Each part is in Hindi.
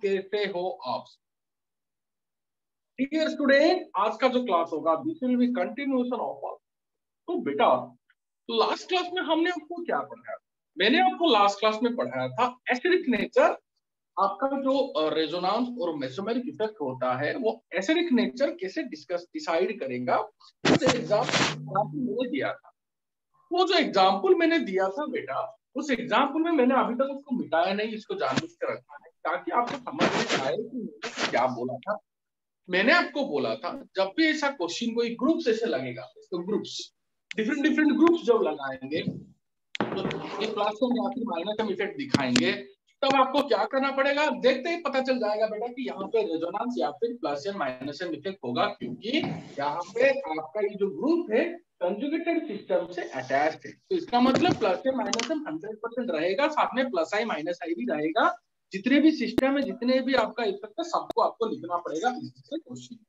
कैसे हो आप? डियर स्टूडेंट, आज का जो क्लास होगा this will be continuation of. तो बेटा, लास्ट क्लास में हमने आपको क्या पढ़ाया? मैंने आपको लास्ट क्लास में पढ़ाया था एसिडिक नेचर। आपका जो रेजोनेंस और मेसोमेरिक इफेक्ट होता है वो एसिडिक नेचर कैसे डिसाइड करेगा, उस एग्जाम्पल मैंने दिया था। वो जो एग्जाम्पल मैंने दिया था बेटा, उस एग्जाम्पल में मैंने अभी तक उसको मिटाया नहीं, इसको जानबूझ कर रखा है ताकि आपको समझ में आए कि मैंने क्या बोला था। मैंने आपको बोला था जब भी ऐसा क्वेश्चन कोई ग्रुप्स ऐसे लगेगा, तो ग्रुप्स डिफरेंट डिफरेंट ग्रुप्स जब लगाएंगे तो ये प्लस या फिर माइनस इफेक्ट दिखाएंगे, तब आपको क्या करना पड़ेगा? देखते ही पता चल जाएगा बेटा कि यहाँ पे रेजोनेंस या फिर plus and minus and effect होगा, क्योंकि यहाँ पे आपका ये जो ग्रुप है कंजुगेटेड सिस्टम से अटैच्ड है। तो इसका मतलब प्लस एंड माइनस एंड 100% रहेगा, साथ में प्लस आई माइनस आई भी रहेगा। जितने भी सिस्टम है, जितने भी आपका इफेक्ट है, सबको आपको लिखना पड़ेगा इससे क्वेश्चन।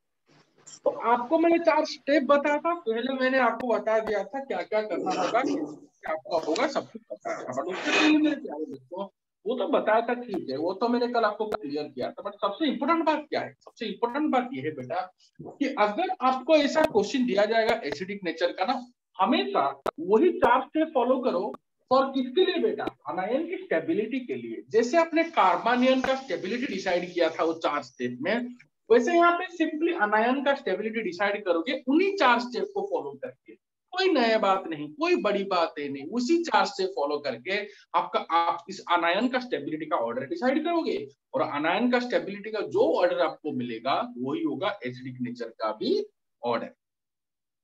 तो आपको मैंने 4 स्टेप बताया था। पहले मैंने आपको बता दिया था क्या क्या करना होगा, क्या आपका होगा, सब कुछ बताया था। बट उससे पहले मेरे प्यारे बच्चों, वो तो बताया था, ठीक है, वो तो मैंने कल आपको क्लियर किया था। बट सबसे इंपॉर्टेंट बात क्या है? सबसे इंपॉर्टेंट बात यह है बेटा कि अगर आपको ऐसा क्वेश्चन दिया जाएगा एसिडिक नेचर का ना, हमेशा वही 4 स्टेप फॉलो करो। और किसके लिए बेटा? अनायन की स्टेबिलिटी के लिए। जैसे आपने कार्बोनियन का स्टेबिलिटी डिसाइड किया था वो 4 स्टेप में, वैसे यहाँ पे सिंपली अनायन का स्टेबिलिटी डिसाइड करोगे उन्हीं 4 स्टेप को फॉलो करके। कोई नया बात नहीं, कोई बड़ी बात है नहीं, उसी 4 स्टेप फॉलो करके आप इस अनायन का स्टेबिलिटी का ऑर्डर डिसाइड करोगे। और अनायन का स्टेबिलिटी का जो ऑर्डर आपको मिलेगा वही होगा एसिडिक नेचर का भी ऑर्डर।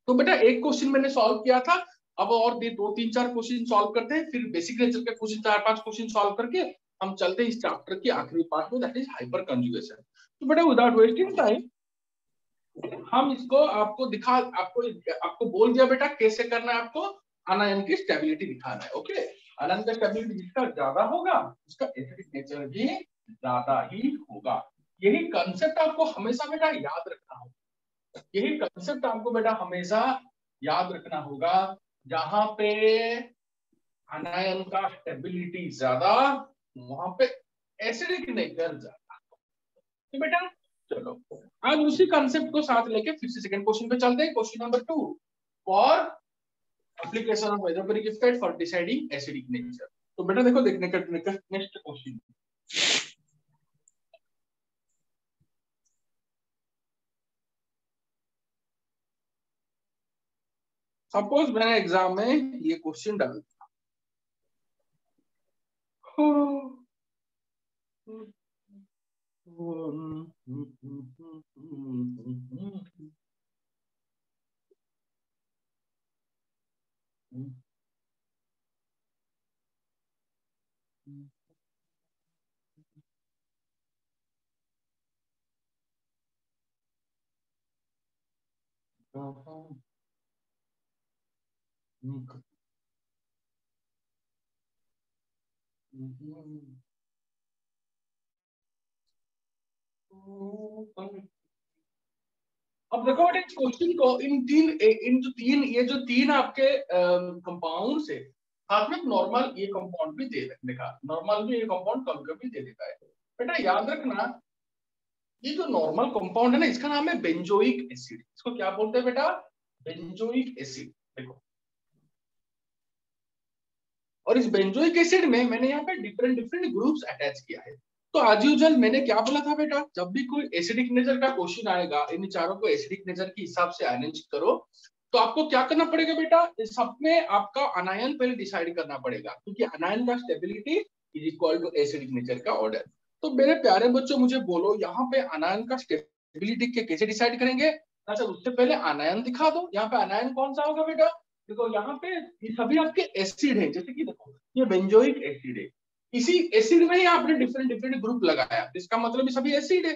तो बेटा एक क्वेश्चन मैंने सॉल्व किया था, अब और 2-3-4 क्वेश्चन सॉल्व करते हैं, फिर बेसिक नेचर के क्वेश्चन 4-5 क्वेश्चन सॉल्व करके हम चलते हैं इस चैप्टर के आखिरी पार्ट में, दैट इज हाइपर कंजुगेशन। तो बेटा विदाउट वेस्टिंग टाइम हम इसको आपको बोल दिया बेटा कैसे करना है। आपको अनायन की स्टेबिलिटी दिखाना है। ओके, अनायन का स्टेबिलिटी जिसका ज्यादा होगा उसका एसिडिक नेचर भी ज्यादा ही होगा। यही कंसेप्ट आपको हमेशा बेटा याद रखना होगा। यही कंसेप्ट आपको बेटा हमेशा याद रखना होगा। जहां पे अनायन का स्टेबिलिटी ज्यादा, वहां पे एसिडिक नेचर ज्यादा। तो बेटा चलो आज उसी कंसेप्ट को साथ लेके फिर से सेकंड क्वेश्चन पे चलते हैं। Question number 2, for application of mesomeric effect for deciding acidic nature. तो बेटा देखो, देखने का नेक्स्ट क्वेश्चन, सपोज मैंने एग्जाम में ये क्वेश्चन डाल दिया, अब देखो बेटा इस क्वेश्चन को इन जो तीन आपके कंपाउंड है, साथ में नॉर्मल ये कंपाउंड भी दे देखा, नॉर्मल भी ये कंपाउंड कभी कभी दे देता है। बेटा याद रखना, ये जो नॉर्मल कंपाउंड है ना, इसका नाम है बेंजोइक एसिड। इसको क्या बोलते हैं बेटा? Benzoic acid. देखो, और इस बेंजोइक एसिड में मैंने यहाँ पे डिफरेंट डिफरेंट ग्रुप्स अटैच किया है। तो आज यूजुअल मैंने क्या बोला था बेटा, जब भी कोई एसिडिक नेचर का क्वेश्चन आएगा, इन चारों को एसिडिक नेचर के हिसाब से अरेंज करो। तो आपको क्या करना पड़ेगा बेटा? इस सब में आपका अनायन पहले डिसाइड करना पड़ेगा, क्योंकि अनायन का stability is equal to acidic nature का ऑर्डर। तो मेरे प्यारे बच्चों मुझे बोलो, यहाँ पे अनायन का स्टेबिलिटी के कैसे डिसाइड करेंगे? अच्छा, उससे पहले अनायन दिखा दो। यहाँ पे अनायन कौन सा होगा बेटा? देखो यहाँ पे ये सभी आपके एसिड है, जैसे कि देखो ये बेंजोइक एसिड है। इसी एसिड में ही आपने डिफरेंट डिफरेंट ग्रुप लगाया, इसका मतलब ये सभी एसिड है।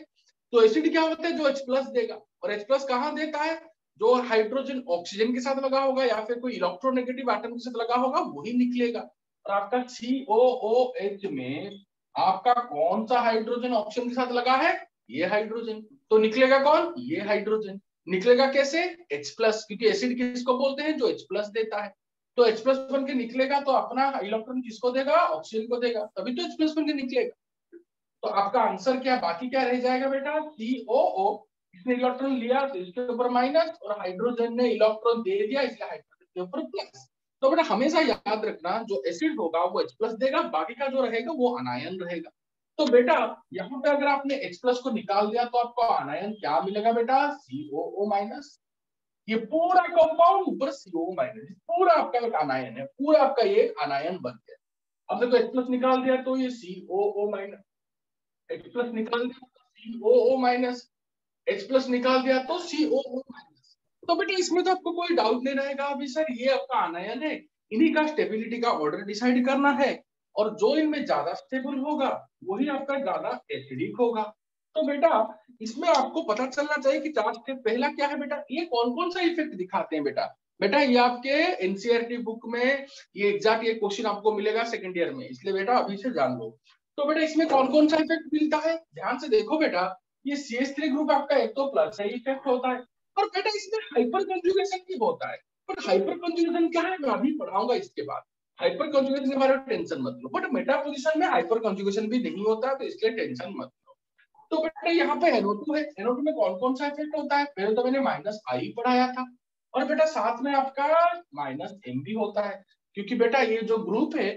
तो एसिड क्या होता है? जो H प्लस देगा। और H प्लस कहाँ देता है? जो हाइड्रोजन ऑक्सीजन के साथ लगा होगा या फिर कोई इलेक्ट्रोनेगेटिव एटम के साथ लगा होगा वही निकलेगा। और आपका COOH में आपका कौन सा हाइड्रोजन ऑक्सीजन के साथ लगा है? ये हाइड्रोजन। तो निकलेगा कौन? ये हाइड्रोजन। निकलेगा कैसे? H प्लस, क्योंकि एसिड किसको बोलते हैं? जो H प्लस देता है। तो H प्लस बन के निकलेगा, तो अपना इलेक्ट्रॉन किसको देगा? ऑक्सीजन को देगा, तभी तो H प्लस बन के निकलेगा। तो आपका आंसर क्या, बाकी क्या रह जाएगा बेटा, COO। इसने इलेक्ट्रॉन लिया तो इसके ऊपर माइनस, और हाइड्रोजन ने इलेक्ट्रॉन दे दिया इसलिए हाइड्रोजन के ऊपर प्लस। तो बेटा हमेशा याद रखना, जो एसिड होगा वो H+ देगा, बाकी का जो रहेगा वो अनायन रहेगा। तो बेटा यहाँ पे अगर आपने H+ को निकाल दिया तो आपको अनायन क्या मिलेगा बेटा, COO-। ये पूरा कंपाउंड ऊपर COO-, पूरा आपका एक अनायन है, पूरा आपका ये अनायन बन गया। अब देखो H+ निकाल दिया तो ये COO-, H+ निकाल दिया तो COO-, H+ निकाल दिया तो COO-। तो बेटा इसमें तो आपको कोई डाउट नहीं रहेगा अभी सर ये आपका अनायन है, इन्हीं का स्टेबिलिटी का ऑर्डर डिसाइड करना है, और जो इनमें ज्यादा स्टेबल होगा वही आपका ज्यादा एसिडिक होगा। तो बेटा इसमें आपको पता चलना चाहिए कि 4 स्टेप पहला क्या है बेटा, ये कौन कौन सा इफेक्ट दिखाते हैं बेटा। बेटा ये आपके एनसीईआरटी बुक में ये एग्जैक्ट ये क्वेश्चन आपको मिलेगा सेकंड ईयर में, इसलिए बेटा अभी से जान लो। तो बेटा इसमें कौन कौन सा इफेक्ट मिलता है, ध्यान से देखो बेटा। ये CH3 ग्रुप आपका एक तो प्लस इफेक्ट होता है, और बेटा इसमें हाइपर कंजुगेशन भी होता है। बट हाइपर कंजुगेशन क्या है मैं अभी पढ़ाऊंगा इसके बाद, हाइपर कंजुगेशन के बारे में टेंशन मत लो। बट मेटा पोजीशन में हाइपर कंजुगेशन भी नहीं होता, तो इसलिए टेंशन मत लो। तो बेटा यहाँ पे NO2 है, NO2 में कौन कौन सा इफेक्ट होता है, पहले तो मैंने -I पढ़ाया था, और बेटा साथ में आपका -M भी होता है, क्योंकि बेटा ये जो ग्रुप है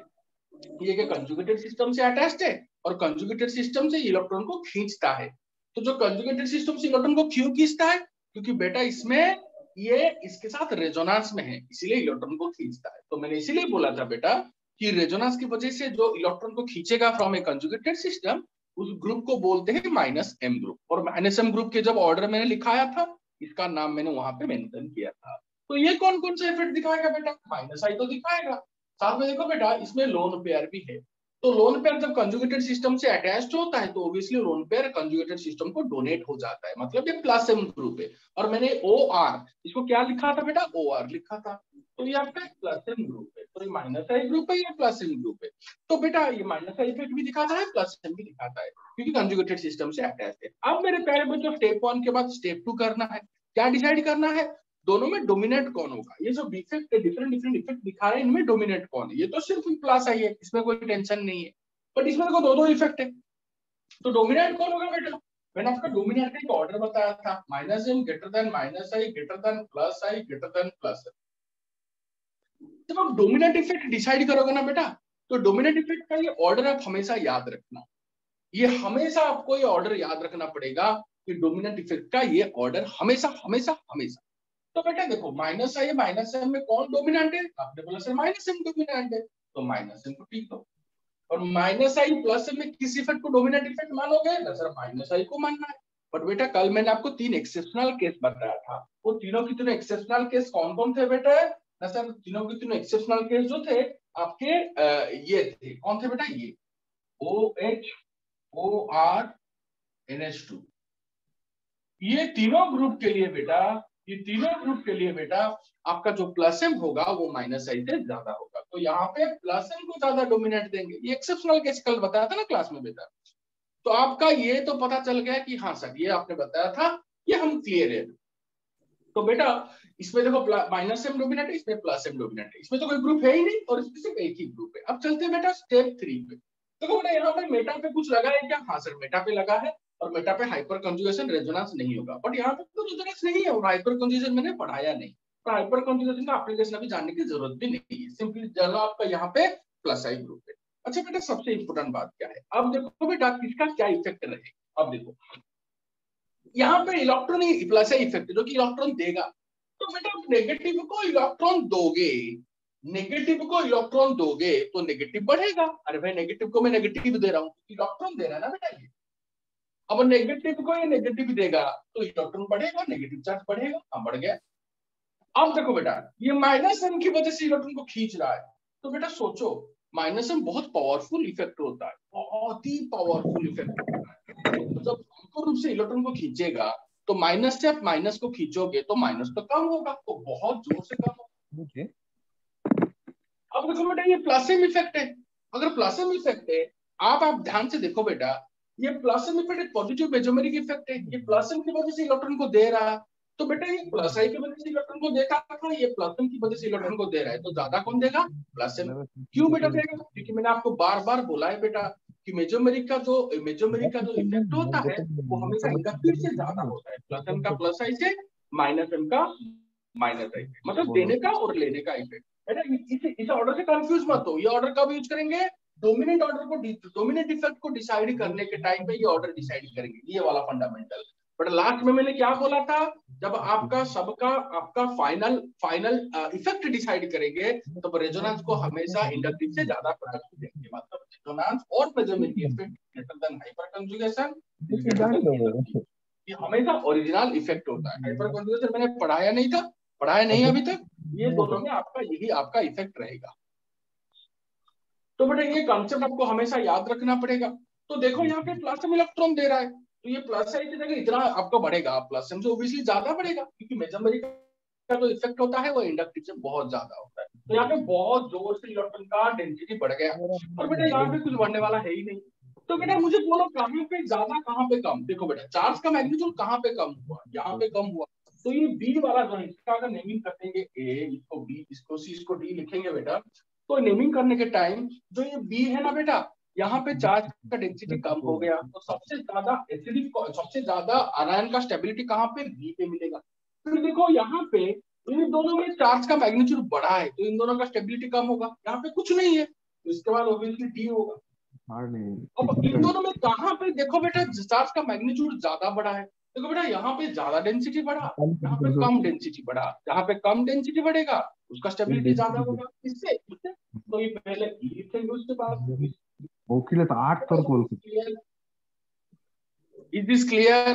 ये के कंजुगेटेड सिस्टम से अटैच्ड है, और कंजुगेटेड सिस्टम से इलेक्ट्रॉन को खींचता है। तो जो कंजुगेटेड सिस्टम से इलेक्ट्रॉन को क्यों खींचता है, क्योंकि बेटा इसमें ये इसके साथ रेजोनेंस में है, इसीलिए इलेक्ट्रॉन को खींचता है। तो मैंने इसीलिए बोला था बेटा कि रेजोनेंस की वजह से जो इलेक्ट्रॉन को खींचेगा फ्रॉम ए कंजुगेटेड सिस्टम, उस ग्रुप को बोलते हैं -M ग्रुप। और -M ग्रुप के जब ऑर्डर मैंने लिखाया था, इसका नाम मैंने वहां पे मेंशन किया था। तो ये कौन कौन सा इफेक्ट दिखाएगा बेटा, -I तो दिखाएगा, साथ में देखो बेटा इसमें लोन पेयर भी है। तो लोन पेयर जब कंजुगेटेड सिस्टम से अटैच्ड होता है तो obviously lone pair conjugated system को डोनेट हो जाता है, मतलब ये +M ग्रुप है। और मैंने OR इसको क्या लिखा था बेटा, OR लिखा था, तो ये आपका +M ग्रुप है। तो ये -I ग्रुप है, ये +M ग्रुप है। तो बेटा ये -I इफेक्ट भी दिखाता है, +M भी दिखाता है, क्योंकि कंजुगेटेड सिस्टम से अटैच्ड है। अब मेरे प्यारे बच्चों स्टेप 1 के बाद स्टेप 2 करना है, क्या डिसाइड करना है, दोनों में डोमिनेट कौन होगा। ये जो इफेक्ट है डिफरेंट डिफरेंट इफेक्ट दिखा रहे हैं, इनमें डोमिनेट कौन है, ये तो सिर्फ +I है, इसमें कोई टेंशन नहीं है। बट इसमें देखो दो दो इफेक्ट है, तो डोमिनेट कौन होगा बेटा, मैंने आपका डोमिनेट का एक ऑर्डर बताया था, -M greater than -I greater than +I greater than +M। जब आप डोमिनेट इफेक्ट डिसाइड करोगे ना बेटा, तो डोमिनेट इफेक्ट का ये ऑर्डर आप हमेशा याद रखना, ये हमेशा आपको ये ऑर्डर याद रखना पड़ेगा कि डोमिनेंट इफेक्ट का ये ऑर्डर हमेशा हमेशा हमेशा। तो बेटा देखो -I -M में कौन डोमिनेंट है, आपने बोला सर -M डोमिनेंट है, तो -M को टिक दो। और -I +M में किस इफेक्ट को डोमिनेंट इफेक्ट मानोगे ना सर, -I को मानना है। बट बेटा कल मैंने आपको 3 एक्सेप्शनल केस बताया था, वो तीनों की तीनों एक्सेप्शनल केस कौन कौन थे बेटा ना सर, तीनों के तीनों एक्सेप्शनल केस जो थे आपके ये थे, कौन थे बेटा, ये OH OR NH2। ये तीनों ग्रुप के लिए बेटा, ये तीनों ग्रुप के लिए बेटा आपका जो +M होगा वो -I से ज्यादा होगा, तो यहाँ पे +M को ज्यादा डोमिनेट देंगे। ये एक्सेप्शनल केस कल बताया था ना क्लास में बेटा। तो आपका ये तो पता चल गया कि हाँ सर ये आपने बताया था, ये हम क्लियर है। तो बेटा इसमें देखो -M डोमिनेट है, इसमें +M डोमिनेट है, इसमें तो कोई ग्रुप है ही नहीं, और इसमें सिर्फ एक ही ग्रुप है। अब चलते हैं बेटा स्टेप 3 पे। देखो बेटा यहाँ पे मेटा पे कुछ लगा है क्या, हाँ सर मेटा पे लगा है, और मेटा पे हाइपर कंजुगेशन रेजोनेंस नहीं होगा। बट यहाँ पे तो रेजोनेंस नहीं है, और हाइपर कंजुगेशन मैंने पढ़ाया नहीं, तो हाइपर कंजुगेशन का एप्लीकेशन अभी जानने की जरूरत भी नहीं है, सिंपली जानो आपका यहाँ पे +I ग्रुप है। अच्छा बेटा सबसे इंपोर्टेंट बात क्या है, अब देखो बेटा किसका क्या इफेक्ट रहेगा। अब देखो यहाँ पे इलेक्ट्रॉन ही +I इफेक्ट जो कि इलेक्ट्रॉन देगा, तो बेटा नेगेटिव को इलेक्ट्रॉन दोगे, नेगेटिव को इलेक्ट्रॉन दोगे तो नेगेटिव बढ़ेगा। अरे भाई नेगेटिव को मैं नेगेटिव दे रहा हूँ, इलेक्ट्रॉन दे रहा है ना बेटा ये। अब नेगेटिव को ये नेगेटिव देगा तो इलेक्ट्रॉन बढ़ेगा, नेगेटिव चार्ज बढ़ेगा, हाँ बढ़ गया। अब देखो बेटा ये -M की वजह से इलेक्ट्रॉन को खींच रहा है, तो बेटा सोचो -M बहुत पावरफुल इफेक्ट होता है, बहुत ही पावरफुल इफेक्ट होता है। तो जब पूर्ण रूप से इलेक्ट्रॉन को खींचेगा तो माइनस से आप माइनस को खींचोगे तो माइनस तो कम होगा, तो बहुत जोर से कम होगा। अब देखो बेटा ये +M इफेक्ट है, अगर +M इफेक्ट है आप ध्यान से देखो बेटा, ये +M इफेक्ट एक पॉजिटिव मेसोमेरिक इफेक्ट है, ये +M की वजह से इलेक्ट्रॉन को दे रहा है, तो बेटा ये +I की वजह से इलेक्ट्रॉन को देता था, ये +M की वजह से इलेक्ट्रॉन को दे रहा है, तो ज्यादा कौन देगा, +M। क्यों बेटा देगा, क्योंकि मैंने आपको बार बार बोला है बेटा कि मेजोमेरिक का जो इफेक्ट होता है वो हमेशा इंडक्टिव से ज्यादा होता है, प्लस एम का प्लस आई से माइनस एम का माइनस आई से, मतलब देने का और लेने का इफेक्ट है ना। इस ऑर्डर से कंफ्यूज मत हो, ये ऑर्डर कब यूज करेंगे, डोमिनेंट इफेक्ट को डिसाइड करने के टाइम पे ये ऑर्डर डिसाइड करेंगे, ये वाला फंडामेंटल। बट लास्ट में मैंने क्या बोला था, जब आपका फाइनल इफेक्ट डिसाइड करेंगे तो रेजोनेंस को हमेशा इंडक्टिव से ज्यादा प्रायोरिटी देंगे, मतलब रेजोनेंस और measurement effect greater than hyper conjugation, ये हमेशा ओरिजिनल इफेक्ट होता है। हाइपर कंजुगेशन मैंने पढ़ाया नहीं अभी तक, ये दोनों में यही आपका इफेक्ट रहेगा। तो बेटा ये कॉन्सेप्ट आपको हमेशा याद रखना पड़ेगा। तो देखो यहाँ पे प्लस एम इलेक्ट्रॉन दे रहा है, तो ये प्लस है की जगह इतना आपका बढ़ेगा, प्लस एम से ऑब्वियसली ज्यादा बढ़ेगा, क्योंकि मेजोमेरिक का जो इफेक्ट होता है वो इंडक्टिव से बहुत ज्यादा होता है। तो यहाँ पे बहुत जोर से इलेक्ट्रॉन का डेंसिटी बढ़ गया, और बेटा यहाँ पे कुछ बढ़ने वाला है ही नहीं। तो बेटा मुझे बोलो कहाँ पे ज्यादा कहाँ पे कम। देखो बेटा चार्ज का मैग्नीट्यूड कहाँ पे कम हुआ, यहाँ पे कम हुआ। तो ये बी वाला जो है इसका अगर नेमिंग कर देंगे ए, इसको बी, इसको सी, इसको डी लिखेंगे बेटा, तो नेमिंग करने के टाइम जो ये बी है ना बेटा, यहाँ पे चार्ज का डेंसिटी कम हो गया, तो सबसे ज्यादा एसिडिक, सबसे ज्यादा आयन का स्टेबिलिटी कहाँ पे, बी पे मिलेगा। फिर देखो यहाँ पे इन दोनों में चार्ज का मैग्नीट्यूड बढ़ा है, तो इन दोनों का स्टेबिलिटी कम होगा, यहाँ पे कुछ नहीं है, तो इसके बाद ऑब्वियसली डी होगा। अब इन दोनों में कहाँ पे देखो बेटा चार्ज का मैग्नीट्यूड ज्यादा बढ़ा है, देखो बेटा यहाँ पे ज्यादा डेंसिटी बढ़ा, यहाँ पे कम डेंसिटी बढ़ा, जहाँ पे कम डेंसिटी बढ़ेगा उसका स्टेबिलिटी ज्यादा होगा। इससे तो ये पहले लिखेंगे, उसके बाद ओके तो 8 तर बोल। Is this clear?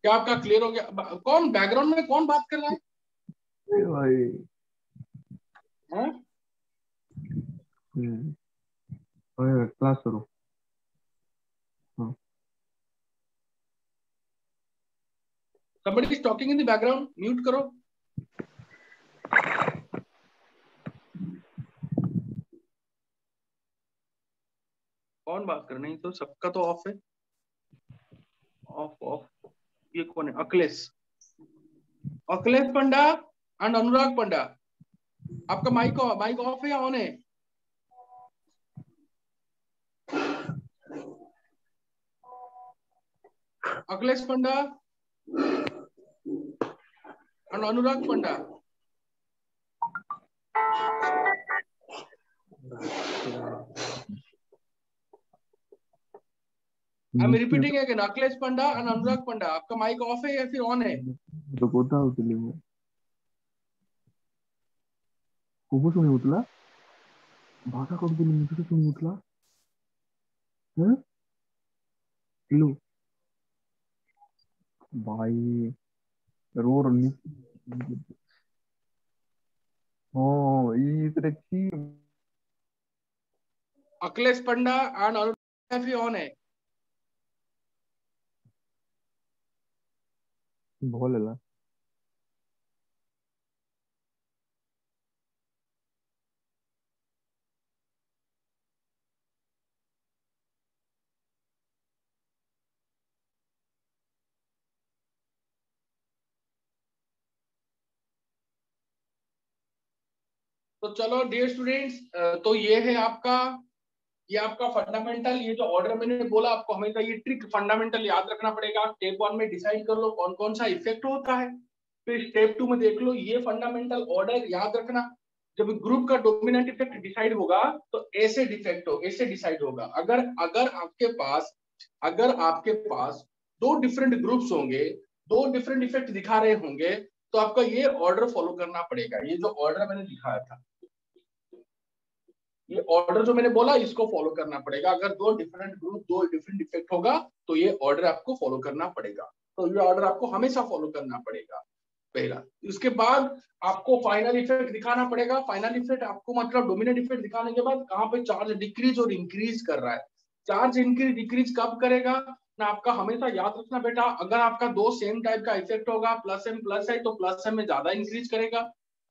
क्या आपका क्लियर हो गया? कौन बैकग्राउंड में कौन बात कर रहा है भाई? क्लास करो। Somebody is talking in the background, mute करो। कौन बात कर रहे हैं? तो सबका तो ऑफ है, ऑफ। ये कौन है? अखिलेश पंडा एंड अनुराग पंडा, आपका माइक ऑफ है या ऑन है? Akhilesh Panda and Anurag Panda. I am repeating again, Akhilesh Panda and Anurag Panda, आपका माइक ऑफ है या फिर ऑन है? तो कोता होतले मग कोको सुनी उतला भाषा कब दिली मुझे सुनी उतला लो भाई रोर नि ओ इतने की अखिलेश पंडा एंड अनुराग भी ऑन है? बोलेला तो चलो डियर स्टूडेंट्स, तो ये आपका फंडामेंटल, ये जो ऑर्डर मैंने बोला आपको हमेशा ये ट्रिक फंडामेंटल याद रखना पड़ेगा। स्टेप 1 में डिसाइड कर लो कौन कौन सा इफेक्ट होता है, फिर स्टेप 2 में देख लो ये फंडामेंटल ऑर्डर याद रखना। जब ग्रुप का डोमिनेंट इफेक्ट डिसाइड होगा तो ऐसे डिसाइड होगा। अगर आपके पास दो डिफरेंट ग्रुप्स होंगे, दो डिफरेंट इफेक्ट दिखा रहे होंगे, तो आपका ये ऑर्डर फॉलो करना पड़ेगा। ये जो ऑर्डर मैंने दिखाया था, ये ऑर्डर जो मैंने बोला इसको फॉलो करना पड़ेगा। अगर दो डिफरेंट ग्रुप, दो डिफरेंट इफेक्ट होगा तो ये ऑर्डर आपको फॉलो करना पड़ेगा। तो ये ऑर्डर आपको हमेशा फॉलो करना पड़ेगा पहला। इसके बाद आपको फाइनल इफेक्ट दिखाना पड़ेगा। फाइनल इफेक्ट आपको मतलब डोमिनेंट इफेक्ट दिखाने के बाद कहाँ पे चार्ज डिक्रीज और इंक्रीज कर रहा है। चार्ज इंक्रीज डिक्रीज कब करेगा ना, आपका हमेशा याद रखना बेटा, अगर आपका दो सेम टाइप का इफेक्ट होगा, प्लस एम प्लस है, तो प्लस एम में ज्यादा इंक्रीज करेगा,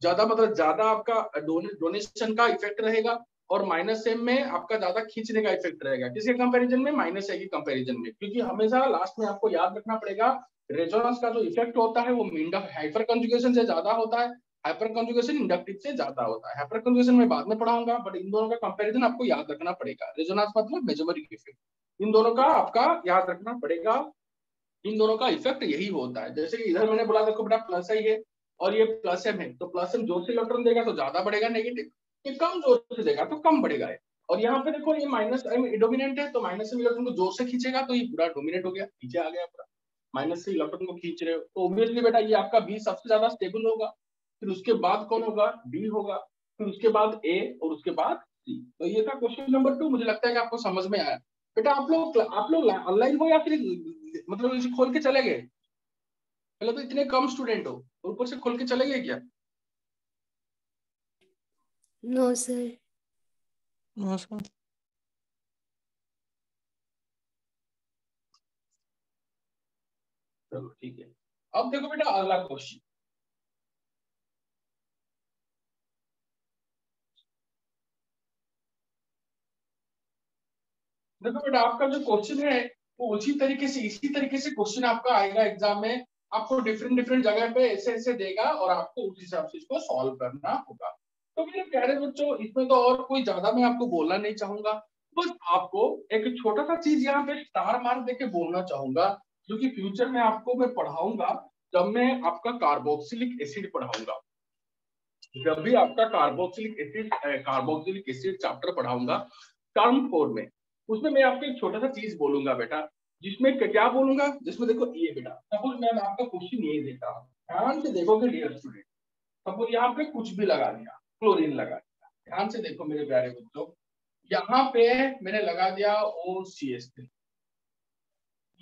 ज्यादा मतलब ज्यादा आपका डोनेशन का इफेक्ट रहेगा, और माइनस एम में आपका ज्यादा खींचने का इफेक्ट रहेगा। किसके कंपैरिजन में? माइनस ए के कंपैरिजन में। क्योंकि हमेशा लास्ट में आपको याद रखना पड़ेगा रेजोनेंस का जो इफेक्ट होता है वो हाइपर कंजुगेशन से ज्यादा होता है, हाइपर कंजुगेशन इंडक्टिव से ज्यादा होता है। हाइपर कंजुगेशन में बाद में पढ़ाऊंगा, बट इन दोनों का कंपैरिजन आपको याद रखना पड़ेगा। रेजोनेंस मतलब मेसोमेरिक इफेक्ट, इन दोनों का आपका याद रखना पड़ेगा। इन दोनों का इफेक्ट यही होता है। जैसे कि इधर मैंने बोला देखो बेटा प्लस आई है और ये प्लस एम है, तो प्लस एम जोर से इलेक्ट्रॉन देगा तो ज्यादा बढ़ेगा नेगेटिव, ये कम जोर से देगा तो कम बढ़ेगा। और यहाँ पे देखो ये माइनस एम डोमिनेंट है, तो माइनस एम इलेक्ट्रॉन को जोर से खींचेगा तो ये पूरा डोमिनेट हो गया, नीचे आ गया पूरा। माइनस से इलेक्ट्रॉन को खींच रहे हो तो ऑब्वियसली बेटा ये आपका बी सबसे ज्यादा स्टेबल होगा, फिर उसके बाद कौन होगा, डी होगा, फिर उसके बाद ए और उसके बाद सी। तो ये था क्वेश्चन नंबर 2। मुझे लगता है कि आपको समझ में आया। बेटा आप लोग ऑनलाइन हो या फिर मतलब इसे खोल के चले गए? पहले तो इतने कम स्टूडेंट हो और ऊपर से खोल के चले गए क्या? No sir. नमस्कार। चलो ठीक है। अब देखो बेटा अगला क्वेश्चन, देखो बेटा आपका जो क्वेश्चन है वो उसी तरीके से इसी तरीके से क्वेश्चन आपका आएगा एग्जाम में। आपको डिफरेंट डिफरेंट जगह पे ऐसे ऐसे देगा और आपको उस हिसाब से इसको सॉल्व करना होगा। तो मेरे प्यारे बच्चों इसमें तो और कोई ज्यादा मैं आपको बोलना नहीं चाहूंगा, बस आपको एक छोटा सा चीज यहाँ पे स्टार मार्क देके बोलना चाहूंगा, जो कि फ्यूचर में आपको मैं पढ़ाऊंगा जब मैं आपका कार्बोक्सिलिक एसिड पढ़ाऊंगा। जब भी आपका कार्बोक्सिलिक एसिड चैप्टर पढ़ाऊंगा टर्म 4 में, उसमें मैं आपको एक छोटा सा चीज बोलूंगा बेटा, जिसमें क्या बोलूंगा, जिसमें देखो ये बेटा सपोज मैं आपका क्वेश्चन ये देता हूँ, ध्यान से देखोगे डियर स्टूडेंट। सपोज यहाँ पे कुछ भी लगा दिया, क्लोरीन लगा दिया, ध्यान से देखो मेरे प्यारे बच्चों, यहाँ पे मैंने लगा दिया OCH3,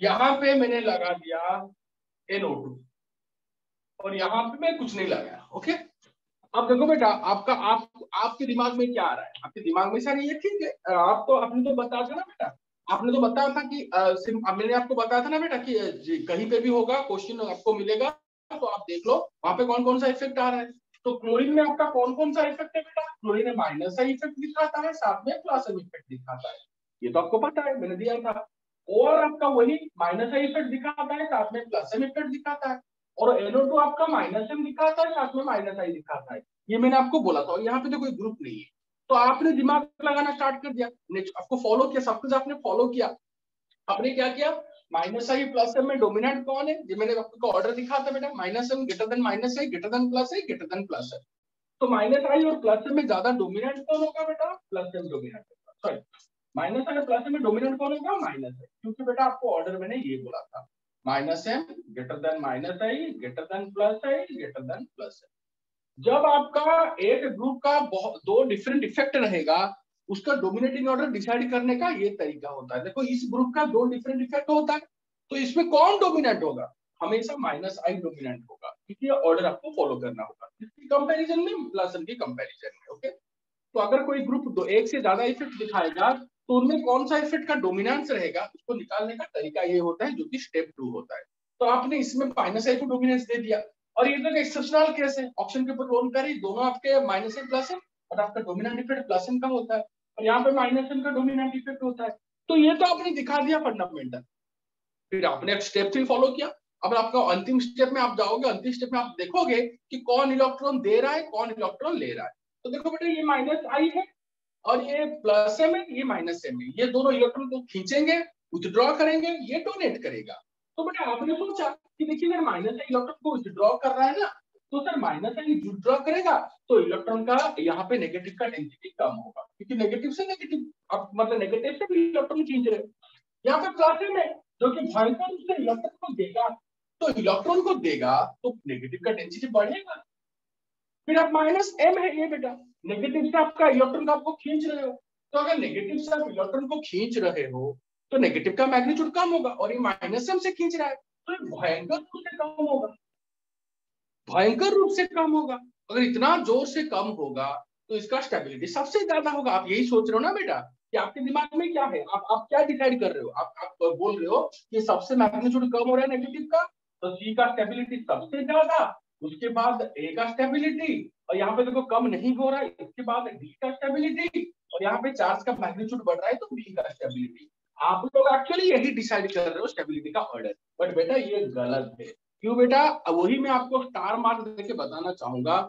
यहाँ पे मैंने लगा दिया NO2 और यहाँ पे मैं कुछ नहीं लगाया। ओके, अब देखो बेटा आपके दिमाग में क्या आ रहा है, आपके दिमाग में सर ये ठीक है, आपने तो बताया था ना बेटा, आपने तो बताया था कि मैंने आपको बताया था ना बेटा कि कहीं पे भी होगा क्वेश्चन आपको मिलेगा तो आप देख लो वहां पे कौन कौन सा इफेक्ट आ रहा है। तो क्लोरीन में आपका कौन कौन सा इफेक्ट है बेटा, क्लोरीन में माइनस आई इफेक्ट दिखाता है, साथ में प्लस आई इफेक्ट दिखाता है, ये तो आपको पता है मैंने दिया था। और आपका वही माइनस आई इफेक्ट दिखाता है, साथ में प्लस आई इफेक्ट दिखाता है, और NO2 आपका माइनस एम दिखाता है, साथ में माइनस आई दिखाता है, ये मैंने आपको बोला था। और यहाँ पे तो कोई ग्रुप नहीं है, तो आपने दिमाग लगाना स्टार्ट कर दिया, आपको फॉलो किया, सब कुछ आपने फॉलो किया। आपने क्या किया, माइनस आई प्लस एम में डोमिनेंट कौन है, ये मैंने आपको ऑर्डर दिखा था बेटा, minus M greater than minus I greater than plus I greater than plus I. तो माइनस आई और प्लस एम में ज्यादा डोमिनेंट कौन होगा बेटा, प्लस एम डोमिनेंट होगा, सॉरी माइनस आई और प्लस एम में डोमिनेंट कौन होगा, माइनस आई, क्योंकि बेटा आपको ऑर्डर मैंने ये बोला था, minus M greater than minus I greater than plus I greater than plus I. जब आपका एक ग्रुप का दो डिफरेंट इफेक्ट रहेगा, उसका डोमिनेटिंग ऑर्डर डिसाइड करने का ये तरीका होता है। देखो इस ग्रुप का दो डिफरेंट इफेक्ट होता है, तो इसमें कौन डोमिनेंट होगा, हमेशा माइनस आई डोमिनेंट होगा, क्योंकि ऑर्डर आपको फॉलो करना होगा इसकी कंपैरिजन में, प्लस की कंपैरिजन में। ओके, तो अगर कोई ग्रुप एक से ज्यादा इफेक्ट दिखाएगा तो उनमें कौन सा इफेक्ट का डोमिनेंस रहेगा, उसको निकालने का तरीका ये होता है, जो कि स्टेप 2 होता है। तो आपने इसमें माइनस आई को डोमिनेंस दे दिया, और ये तो एक्सेप्शनल केस है, ऑप्शन के ऊपर रोल करी, दोनों आपके माइनस एम प्लस एम, और आपका डोमिनेंट इफेक्ट प्लस एम का होता है, और यहाँ पे माइनस एम का डोमिनेंट इफेक्ट होता है। तो ये तो आपने दिखा दिया फंडामेंटल, फिर आपने स्टेप 3 फॉलो किया। अब आपका अंतिम स्टेप में आप जाओगे, अंतिम स्टेप में आप देखोगे कि कौन इलेक्ट्रॉन दे रहा है कौन इलेक्ट्रॉन ले रहा है। तो देखो बेटा ये माइनस आई है और ये प्लस एम है, ये माइनस एम है, ये दोनों इलेक्ट्रॉन को खींचेंगे, विथड्रॉ करेंगे, ये डोनेट करेगा। तो बेटा आपने सोचा कि देखिए अगर माइनस इलेक्ट्रॉन को विथड्रॉ कर रहा है ना, तो सर माइनस आई विथड्रॉ करेगा तो इलेक्ट्रॉन का यहाँ पे नेगेटिव का डेंसिटी कम होगा, क्योंकि नेगेटिव से नेगेटिव, अब मतलब नेगेटिव से भी इलेक्ट्रॉन खींच रहे। यहाँ पे प्लस एम है जो कि भयंकर रूप से इलेक्ट्रॉन को देगा, तो इलेक्ट्रॉन को देगा तो नेगेटिव का डेंसिटी बढ़ेगा। फिर आप माइनस एम है ये बेटा, नेगेटिव से आपका इलेक्ट्रॉन का आपको खींच रहे हो, तो अगर नेगेटिव से आप इलेक्ट्रॉन को खींच रहे हो तो नेगेटिव का मैग्नीट्यूड कम होगा, और ये माइनस एम से खींच रहा है तो ये भयंकर रूप से कम होगा, भयंकर रूप से कम होगा। अगर इतना जोर से कम होगा तो इसका स्टेबिलिटी सबसे ज्यादा होगा। आप यही सोच रहे हो ना बेटा कि आपके दिमाग में क्या है, आप क्या डिसाइड कर रहे हो, आप बोल रहे हो कि सबसे मैग्नीट्यूड कम हो रहा है नेगेटिव का, तो सी का स्टेबिलिटी सबसे ज्यादा, उसके बाद ए का स्टेबिलिटी, और यहाँ पे देखो कम नहीं हो रहा है, इसके बाद डी का स्टेबिलिटी, और यहाँ पे चार्ज का मैग्नीट्यूड बढ़ रहा है तो बी का स्टेबिलिटी। आप लोग एक्चुअली यही डिसाइड कर रहे हो स्टेबिलिटी का ऑर्डर, बट बेटा ये गलत है। क्यों बेटा? वही मैं आपको स्टार मार्क देके बताना चाहूंगा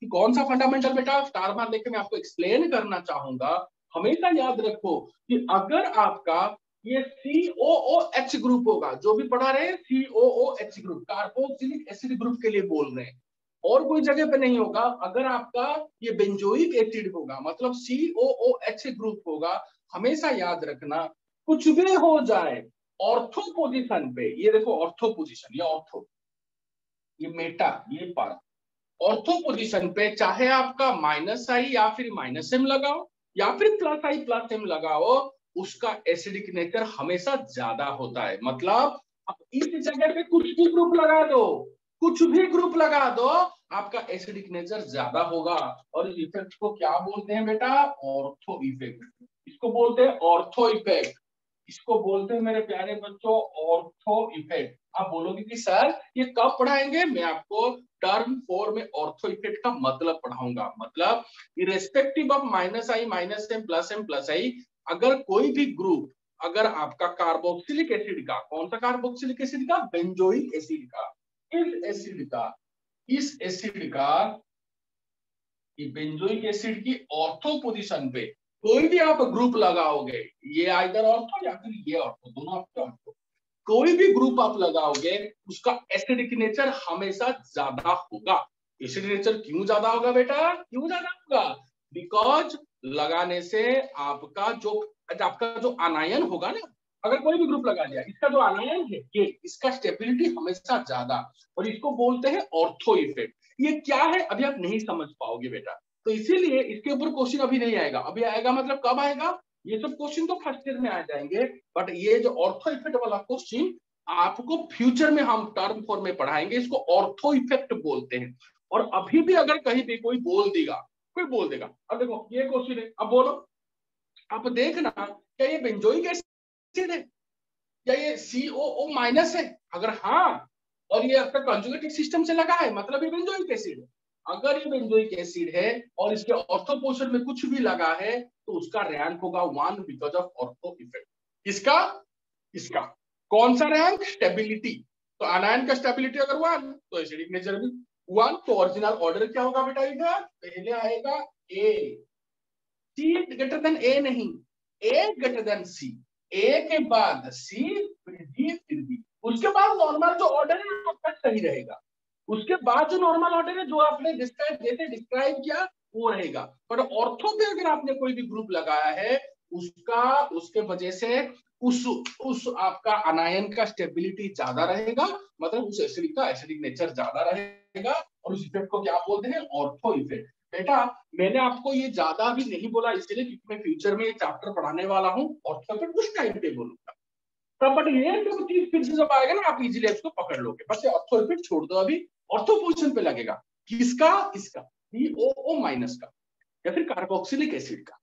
कि कौन सा फंडामेंटल बेटा स्टार मार्क देके मैं आपको एक्सप्लेन करना चाहूंगा। हमेशा याद रखो कि अगर आपका ये COOH ग्रुप होगा, जो भी पढ़ा रहे हैं COOH group, carboxylic acid group के लिए बोल रहे हैं, और कोई जगह पे नहीं होगा। अगर आपका ये बेंजोइक एसिड होगा मतलब COOH ग्रुप होगा, हमेशा याद रखना कुछ भी हो जाए ऑर्थो पोजीशन पे, ये देखो ऑर्थो पोजीशन, ये ऑर्थो, ये मेटा, ये पारा, ऑर्थो पोजीशन पे चाहे आपका माइनस आई या फिर माइनस एम लगाओ या फिर प्लस आई प्लस एम लगाओ, उसका एसिडिक नेचर हमेशा ज्यादा होता है। मतलब अब इस जगह पे कुछ भी ग्रुप लगा दो, कुछ भी ग्रुप लगा दो, आपका एसिडिक नेचर ज्यादा होगा। और इस इफेक्ट को क्या बोलते हैं बेटा? Ortho effect. इसको बोलते हैं ऑर्थो इफेक्ट, इसको बोलते हैं मेरे प्यारे बच्चों ऑर्थो इफेक्ट। आप बोलोगे कि सर ये कब पढ़ाएंगे? मैं आपको टर्म 4 में ऑर्थो इफेक्ट का मतलब पढ़ाऊंगा। मतलब irrespective of minus I minus M plus I, अगर कोई भी ग्रुप, अगर आपका कार्बोक्सिलिक एसिड का, कौन सा कार्बोक्सिलिक एसिड का? बेंजोइक एसिड का, इस एसिड का ये बेंजोइक एसिड की ऑर्थो पोजीशन पे कोई भी आप ग्रुप लगाओगे, ये आइदर ऑर्थो या फिर ये ऑर्थो, दोनों आपके ऑर्थो, कोई भी ग्रुप आप लगाओगे उसका एसिडिक नेचर हमेशा ज्यादा होगा। एसिडिक नेचर क्यों ज्यादा होगा बेटा? क्यों ज्यादा होगा? बिकॉज लगाने से आपका जो अनायन होगा ना, अगर कोई भी ग्रुप लगा दिया, इसका जो अनायन है ये, इसका स्टेबिलिटी हमेशा ज्यादा, और इसको बोलते हैं ऑर्थो इफेक्ट। ये क्या है अभी आप नहीं समझ पाओगे बेटा, तो इसीलिए इसके ऊपर क्वेश्चन अभी नहीं आएगा। अभी आएगा मतलब कब आएगा? ये सब क्वेश्चन तो फर्स्ट ईयर में आ जाएंगे, बट ये जो ऑर्थो इफेक्ट वाला क्वेश्चन आपको फ्यूचर में हम टर्म 4 में पढ़ाएंगे, इसको ऑर्थो इफेक्ट बोलते हैं। और अभी भी अगर कहीं पे कोई बोल देगा, अब देखो ये क्वेश्चन है, अब बोलो, आप देखना क्या ये बेंजोइक एसिड है या ये COO माइनस है? अगर हाँ, और ये आपका कंजुगेटिव सिस्टम से लगा है, मतलब ये बेंजोइक एसिड है। अगर ये बेंजोइक एसिड है और इसके ऑर्थो पोर्शन में कुछ भी लगा है, तो उसका रैंक होगा 1 बिकॉज ऑफ ऑर्थो इफेक्ट। इसका इसका कौन सा रैंक? स्टेबिलिटी। तो अनायन का स्टेबिलिटी अगर 1, तो एसिडिक नेचर भी 1। तो ओरिजिनल ऑर्डर क्या होगा बेटा? इधर पहले आएगा ए, सी ग्रेटर देन ए नहीं, ए ग्रेटर देन सी, ए के बाद सी, फिर डी, फिर बी, उसके बाद नॉर्मल जो ऑर्डर है आपका सही रहेगा। उसके बाद जो नॉर्मल ऑर्डर है जो आपने जैसे डिस्क्राइब किया वो रहेगा। पर ऑर्थो पे अगर आपने कोई भी ग्रुप लगाया है, उसका उसके वजह से उस आपका अनायन का स्टेबिलिटी ज्यादा रहेगा, मतलब उस एसिड का एसिडिक नेचर ज्यादा रहेगा, और उस इफेक्ट को क्या बोलते हैं? Ortho effect. बेटा मैंने आपको ये ज्यादा भी नहीं बोला इसलिए क्योंकि मैं फ्यूचर में ये चैप्टर पढ़ाने वाला हूँ, ऑर्थो इफेक्ट उस टाइम पे बोलूंगा तब, बट ये जो चीज फिर से जब आएगा ना आप इजीली इसको पकड़ लोगे। बस ये ऑर्थो इफेक्ट छोड़ दो, अभी ऑर्थो पोजीशन पे लगेगा किसका? इसका COO माइनस का या फिर कार्बोक्सिलिक एसिड का,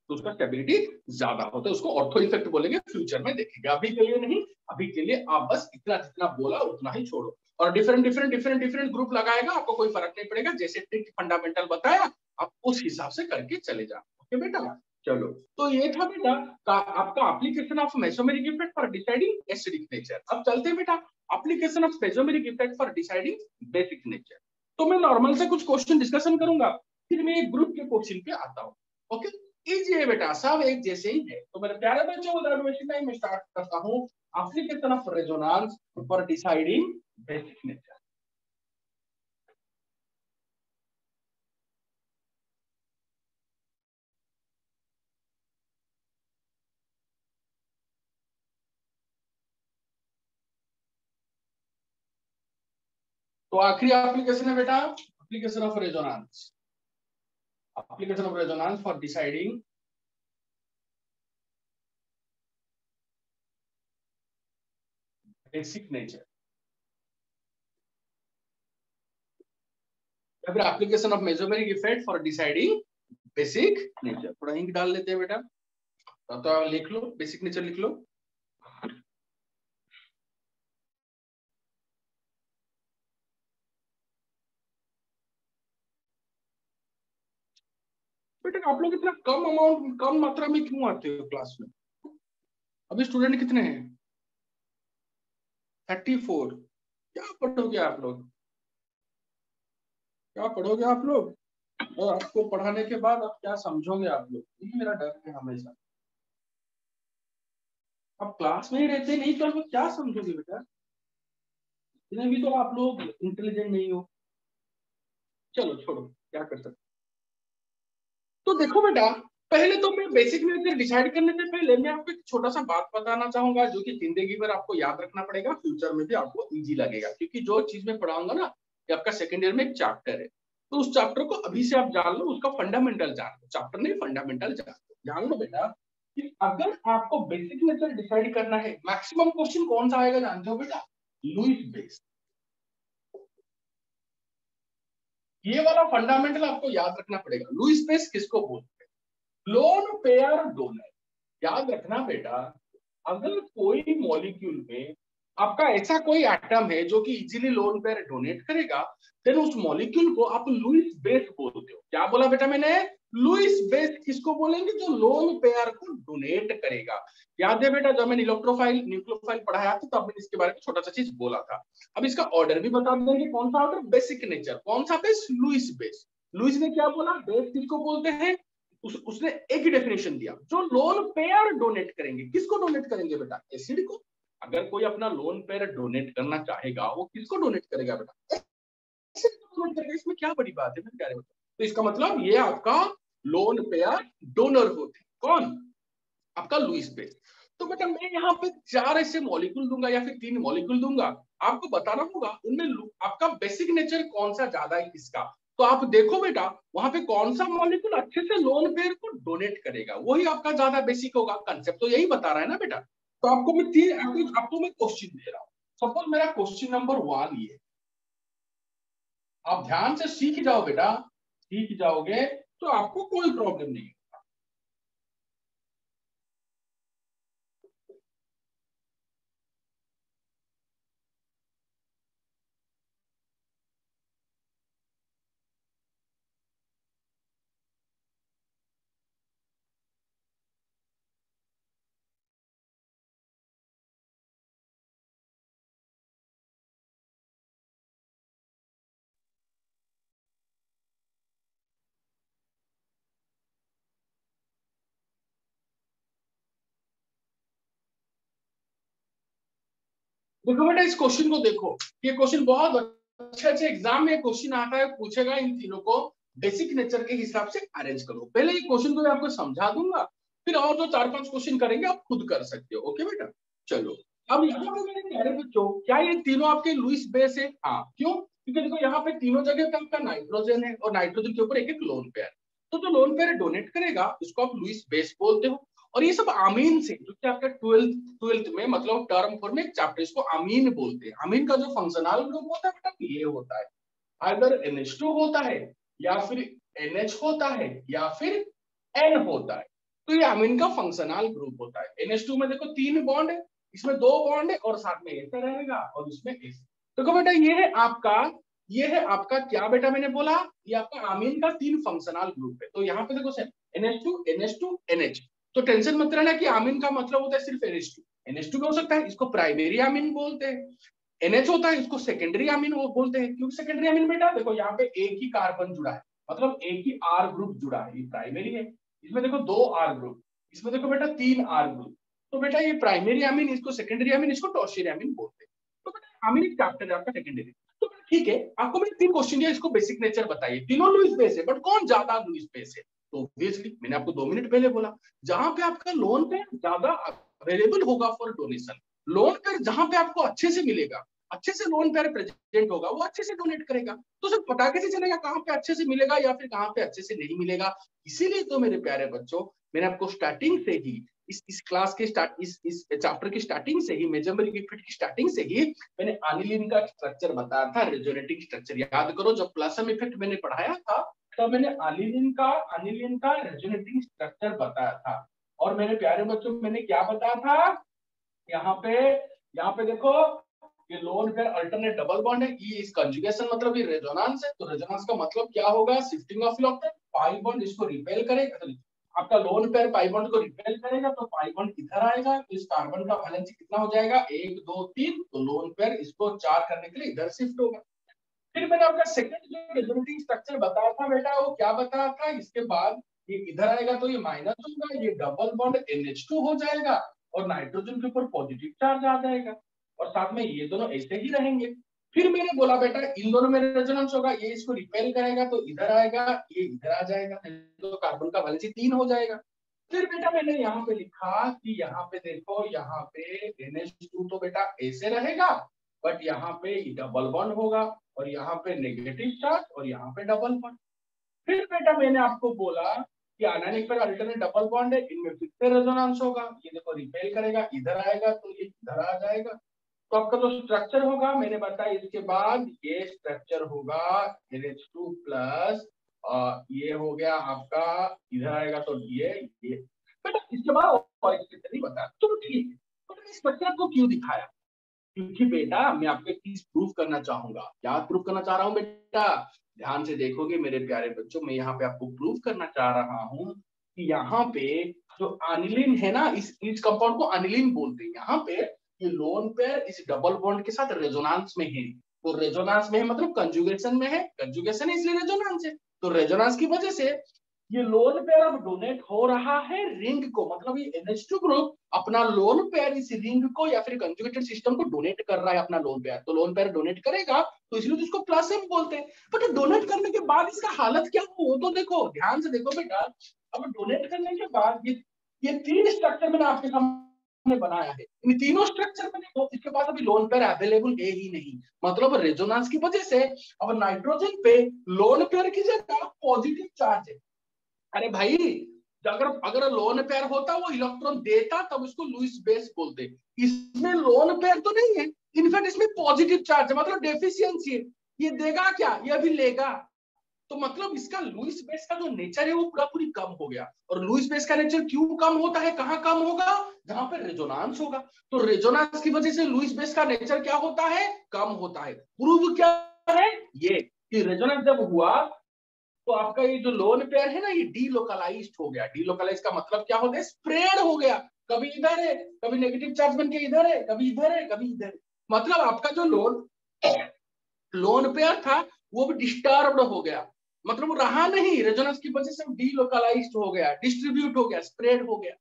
तो उसका स्टेबिलिटी ज्यादा होता है, उसको ऑर्थो इफेक्ट बोलेंगे, फ्यूचर में देखेंगे, अभी के लिए नहीं। अभी के लिए आप बस इतना जितना बोला उतना ही छोड़ो, और डिफरेंट ग्रुप लगाएगा, आपको कोई फर्क नहीं पड़ेगा, जैसे ट्रिक फंडामेंटल बताया आप उस हिसाब से करके चले जाओ। ओके बेटा, चलो तो ये था बेटा आपका application of mesomeric effect for deciding acidic nature. अब चलते हैं बेटा application of mesomeric effect for deciding basic nature. तो मैं नॉर्मल से कुछ क्वेश्चन डिस्कशन करूंगा, फिर मैं एक ग्रुप के क्वेश्चन पे आता हूँ। ओके, इजी है बेटा, सब एक जैसे ही है। तो मेरे प्यारे बच्चों विदाउट वेस्टिंग टाइम मैं स्टार्ट करता हूँ application of resonance for deciding basic nature. तो आखिरी एप्लीकेशन है बेटा application of resonance, application of resonance for deciding basic nature, या फिर application of mesomeric effect for deciding basic nature. थोड़ा इंक डाल लेते हैं बेटा, तो लिख लो बेसिक नेचर लिख लो। बेटा आप लोग इतना कम अमाउंट कम मात्रा में क्यों आते हो क्लास में? अभी स्टूडेंट कितने हैं? 34। क्या पढ़ोगे आप लोग? क्या पढ़ोगे आप लोग? और आपको पढ़ाने के बाद आप क्या समझोगे आप लोग? यही मेरा डर है हमेशा। आप क्लास में ही रहते नहीं तो आप क्या समझोगे बेटा? इतने भी तो आप लोग इंटेलिजेंट नहीं हो। चलो छोड़ो, क्या कर सकते। तो देखो बेटा, पहले तो मैं बेसिक नेचर डिसाइड करने से पहले मैं आपको एक छोटा सा बात बताना चाहूंगा, जो कि जिंदगी भर आपको याद रखना पड़ेगा, फ्यूचर में भी आपको इजी लगेगा। क्योंकि जो चीज मैं पढ़ाऊंगा ना, ये आपका सेकेंड ईयर में एक चैप्टर है, तो उस चैप्टर को अभी से आप जान लो, उसका फंडामेंटल जान लो। चैप्टर नहीं, फंडामेंटल जान लो बेटा। कि अगर आपको बेसिक नेचर डिसाइड करना है, मैक्सिमम क्वेश्चन कौन सा आएगा जानते हो बेटा? Lewis base. ये वाला फंडामेंटल आपको याद रखना पड़ेगा। लुईस बेस किसको बोलते हैं? Lone pair donor. याद रखना बेटा, अगर कोई मॉलिक्यूल में आपका ऐसा कोई एटम है जो कि इजीली लोन पेयर डोनेट करेगा, देन उस मॉलिक्यूल को आप लुईस बेस बोलते हो। क्या बोला बेटा मैंने? लुईस बेस किसको बोलेंगे? जो लोन पेयर को डोनेट करेगा। याद है बेटा, जब मैंने इलेक्ट्रोफाइल न्यूक्लियोफाइल पढ़ाया था, तब मैंने इसके बारे में छोटा सा चीज बोला था। अब इसका ऑर्डर भी बता देंगे। कौन सा ऑर्डर? Basic nature. कौन सा बेस? Lewis base. लुईस ने क्या बोला? बेस किसको बोलते हैं? उसने एक ही डेफिनेशन दिया, जो लोन पेयर डोनेट करेंगे। किसको डोनेट करेंगे बेटा? एसिड को। अगर कोई अपना लोन पेयर डोनेट करना चाहेगा, वो किसको डोनेट करेगा बेटा? एसिड को डोनेट करेगा। इसमें क्या बड़ी बात है मेरे प्यारे बच्चों? तो इसका मतलब ये आपका लोन पेयर डोनर होते हैं। कौन? आपका लुईस बेस। तो बेटा मैं यहाँ पे 4 ऐसे मॉलिक्यूल दूंगा या फिर 3 मॉलिक्यूल दूंगा, आपको बताना होगा उनमें आपका बेसिक नेचर कौन सा ज्यादा है किसका। तो आप देखो बेटा, वहां पे कौन सा मॉलिक्यूल अच्छे से लोन पेयर को डोनेट करेगा, वही आपका ज्यादा बेसिक होगा। कंसेप्ट तो यही बता रहा है ना बेटा। तो आपको मैं क्वेश्चन दे रहा हूँ। सपोज मेरा क्वेश्चन नंबर 1 ये, आप ध्यान से सीख जाओ बेटा, सीख जाओगे तो आपको कोई प्रॉब्लम नहीं। देखो बेटा, इस क्वेश्चन को देखो। ये क्वेश्चन बहुत अच्छे अच्छे एग्जाम में क्वेश्चन आता है, पूछेगा इन तीनों को बेसिक नेचर के हिसाब से अरेंज करो। पहले ये क्वेश्चन को मैं आपको समझा दूंगा, फिर और जो 4-5 क्वेश्चन करेंगे आप खुद कर सकते हो। ओके बेटा, चलो। अब यहाँ पे मेरे प्यारे बच्चों, क्या ये तीनों आपके लुईस बेस है? हाँ। क्यों? क्योंकि देखो यहाँ पे तीनों जगह पे आपका नाइट्रोजन है, और नाइट्रोजन के ऊपर एक एक लोन पेयर। तो जो लोन पेयर डोनेट करेगा उसको आप लुईस बेस बोलते हो। और ये सब अमीन से, जो कि आपका ट्वेल्थ में मतलब टर्म 4 में एक चैप्टर, इसको अमीन बोलते हैं। अमीन का जो फंक्शनल ग्रुप होता है बेटा, ये होता है आइदर NH2 होता है, या फिर NH होता है, या फिर N होता है। तो ये अमीन का फंक्शनल ग्रुप होता है। NH2 में देखो 3 बॉन्ड है, इसमें 2 बॉन्ड है, और साथ में ऐसा रहेगा, और इसमें ऐसे। देखो बेटा, ये है आपका क्या बेटा मैंने बोला? ये आपका अमीन का 3 फंक्शनल ग्रुप है। तो यहाँ पे देखो सर, NH2 NH2 NH। तो टेंशन मत रहना कि अमीन का मतलब होता है सिर्फ NH2। NH2 क्या हो सकता है? इसको प्राइमरी अमीन बोलते हैं। NH होता है, इसको सेकेंडरी अमीन वो बोलते हैं। क्योंकि सेकेंडरी अमीन बेटा देखो, यहाँ पे एक ही कार्बन जुड़ा है, मतलब एक ही R ग्रुप जुड़ा है, ये प्राइमरी है। इसमें देखो 2 R ग्रुप, इसमें देखो बेटा 3 R ग्रुप। तो बेटा ये प्राइमरी अमीन, इसको सेकेंडरी अमीन, इसको टर्शियरी अमीन बोलते हैं। तो बेटा अमीन एक चैप्टर है आपका सेकेंडरी। तो ठीक है, आपको मैंने 3 क्वेश्चन दिया, इसको बेसिक नेचर बताइए। तीनों लुईस बेस है, बट कौन ज्यादा लुईस बेस है? तो ऑब्वियसली मैंने आपको 2 मिनट पहले बोला, जहां पे आपका लोन पे ज्यादा अवेलेबल होगा फॉर डोनेशन, लोन पे जहां पे आपको अच्छे से मिलेगा, अच्छे से लोन पे प्रेजेंट होगा, वो अच्छे से डोनेट करेगा। तो सिर्फ पता कैसे चलेगा कहां पे अच्छे से मिलेगा या फिर कहां पे अच्छे से नहीं मिलेगा? इसीलिए तो मेरे प्यारे बच्चों, मैंने आपको स्टार्टिंग से ही इस क्लास के इस चैप्टर की स्टार्टिंग से ही, मेजरमेंट इफेक्ट की स्टार्टिंग से ही मैंने एनिलीन का स्ट्रक्चर बताया था, रेजोनेटिंग स्ट्रक्चर। याद करो, जब प्लसम इफेक्ट मैंने पढ़ाया था, तब मैंने एनिलीन का रेजोनेटिंग स्ट्रक्चर बताया था। और मेरे प्यारे बच्चों, मैंने क्या बताया था? यहाँ पे देखो, ये lone pair alternate double bond है। ये इस कंजुगेशन मतलब ये रेजोनेंस है। तो रेजोनेंस का मतलब क्या होगा? Shifting of electron, pi bond इसको रिपेल करेगा, आपका लोन पेयर पाई बॉन्ड को रिपेल करेगा तो पाई बॉन्ड इधर आएगा, तो इस कार्बन का वैलेंसी कितना हो जाएगा 1 2 3, तो लोन पेयर इसको 4 करने के लिए इधर शिफ्ट होगा। फिर मैंने आपका सेकंड जो रेजोनेटिंग स्ट्रक्चर बताया था बेटा, वो क्या बताया था, इसके बाद ये इधर आएगा तो ये माइनस होगा, ये डबल बॉन्ड NH2 हो जाएगा और नाइट्रोजन के ऊपर पॉजिटिव चार्ज आ जाएगा और साथ में ये दोनों ऐसे ही रहेंगे। फिर मैंने बोला बेटा इन दोनों में रेजोनेंस होगा, ये इसको रिपेल करेगा तो इधर आएगा, ये इधर आ जाएगा, तो कार्बन का वैलेंसी 3 हो जाएगा। फिर बेटा मैंने यहाँ पे लिखा कि यहाँ पे देखो, यहाँ पे NH2 तो बेटा ऐसे रहेगा, बट यहाँ पे डबल बॉन्ड होगा और यहाँ पे नेगेटिव चार्ज और यहाँ पे डबल बॉन्ड। फिर बेटा मैंने आपको बोला कि आनायनिक पर अल्टरनेट डबल बॉन्ड है, इनमें फिर से रेजोनेंस होगा, ये देखो रिपेल करेगा, इधर आएगा तो ये इधर आ जाएगा। तो आपका जो स्ट्रक्चर होगा मैंने बताया, इसके बाद ये स्ट्रक्चर होगा NH2 प्लस, ये हो गया आपका, इधर आएगा तो ये बेटा इसके बाद और स्ट्रक्चर नहीं बताया, तो ठीक है। तो मैंने स्ट्रक्चर को क्यों दिखाया, क्योंकि बेटा मैं आपको एक चीज प्रूव करना चाहूंगा। क्या प्रूव करना चाह रहा हूँ बेटा, ध्यान से देखोगे मेरे प्यारे बच्चों, मैं यहाँ पे आपको प्रूव करना चाह रहा हूँ कि यहाँ पे जो अनिलीन है ना, इस कंपाउंड को अनिलीन बोलते हैं। यहाँ पे ये लोन पेयर इस डबल बॉन्ड के साथ रेजोनेंस में है, तो रेजोनेंस में है मतलब कंजुगेशन में है, कंजुगेशन है इसलिए रेजोनेंस है। तो रेजोनेंस की वजह से ये लोन पेयर अब डोनेट हो रहा है रिंग को, मतलब ये NH2 ग्रुप अपना लोन पेयर इस रिंग को या फिर कंजुगेटेड सिस्टम को डोनेट कर रहा है अपना लोन पेयर। तो लोन पेयर डोनेट करेगा तो इसलिए तो इसको प्लस एम बोलते हैं। बट डोनेट करने के बाद इसका हालत क्या हो वो तो देखो, ध्यान से देखो बेटा। अब डोनेट करने के बाद ये 3 स्ट्रक्चर मैंने आपके सामने बनाया है, इन तीनों स्ट्रक्चर में देखो इसके बाद अभी लोन पेयर अवेलेबल है ही नहीं, मतलब रेजोनेंस की वजह से अब नाइट्रोजन पे लोन पेयर की जगह पॉजिटिव चार्ज है। अरे भाई अगर लोन पेयर होता वो इलेक्ट्रॉन देता तब उसको लुईस बेस बोलते, इसमें लोन पेयर तो नहीं है, इनफैक्ट इसमें पॉजिटिव चार्ज है, मतलब डेफिशिएंसी है। ये देगा क्या, ये भी लेगा, तो मतलब इसका लुईस बेस का जो नेचर है वो पूरा पूरी कम हो गया। और लुईस बेस का नेचर क्यों कम होता है, कहाँ कम होगा, जहां पे रेजोनेंस होगा। तो रेजोनेंस की वजह से लुईस बेस का नेचर क्या होता है, कम होता है। प्रूव क्या है ये कि रेजोनेंस जब हुआ तो आपका ये जो लोन पेयर है ना, ये डीलोकलाइज्ड हो गया। डीलोकलाइज का मतलब क्या होता है, स्प्रेड हो गया, कभी इधर है, कभी नेगेटिव चार्ज बन के इधर है, कभी इधर है, कभी इधर है। मतलब आपका जो लोन पेयर था वो भी डिस्टर्ब्ड हो गया, मतलब वो रहा नहीं, रेजोनेंस की वजह से डीलोकलाइज्ड हो गया, डिस्ट्रीब्यूट हो गया, स्प्रेड हो गया।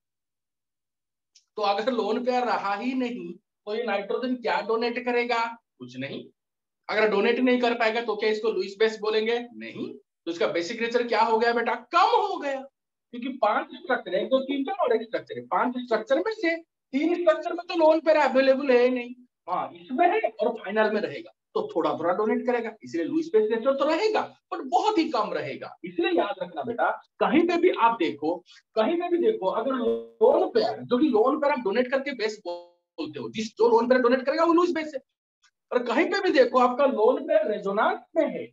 तो अगर लोन पेयर रहा ही नहीं तो ये नाइट्रोजन क्या डोनेट करेगा, कुछ नहीं। अगर डोनेट नहीं कर पाएगा तो क्या इसको लुईस बेस बोलेंगे, नहीं। तो इसका बेसिक नेचर क्या हो गया बेटा, कम हो गया, क्योंकि 5 स्ट्रक्चर है, 1 2 3 4 और एक स्ट्रक्चर है। 5 स्ट्रक्चर में से 3 स्ट्रक्चर में तो लोन पेयर अवेलेबल है नहीं, हाँ इसमें है और फाइनल में रहेगा, तो थोड़ा थोड़ा डोनेट करेगा, इसलिए लुईस बेस नेचर तो रहेगा पर बहुत ही कम रहेगा। इसलिए याद रखना बेटा, कहीं पे भी आप देखो, कहीं पे भी देखो, अगर लोन पेयर, जो कि लोन पेयर आप डोनेट करके बेस बोलते हो, जिस जो लोन पेयर डोनेट करेगा वो लुईस बेस है। और कहीं पे भी देखो आपका लोन पेयर रेजोनेंस में है,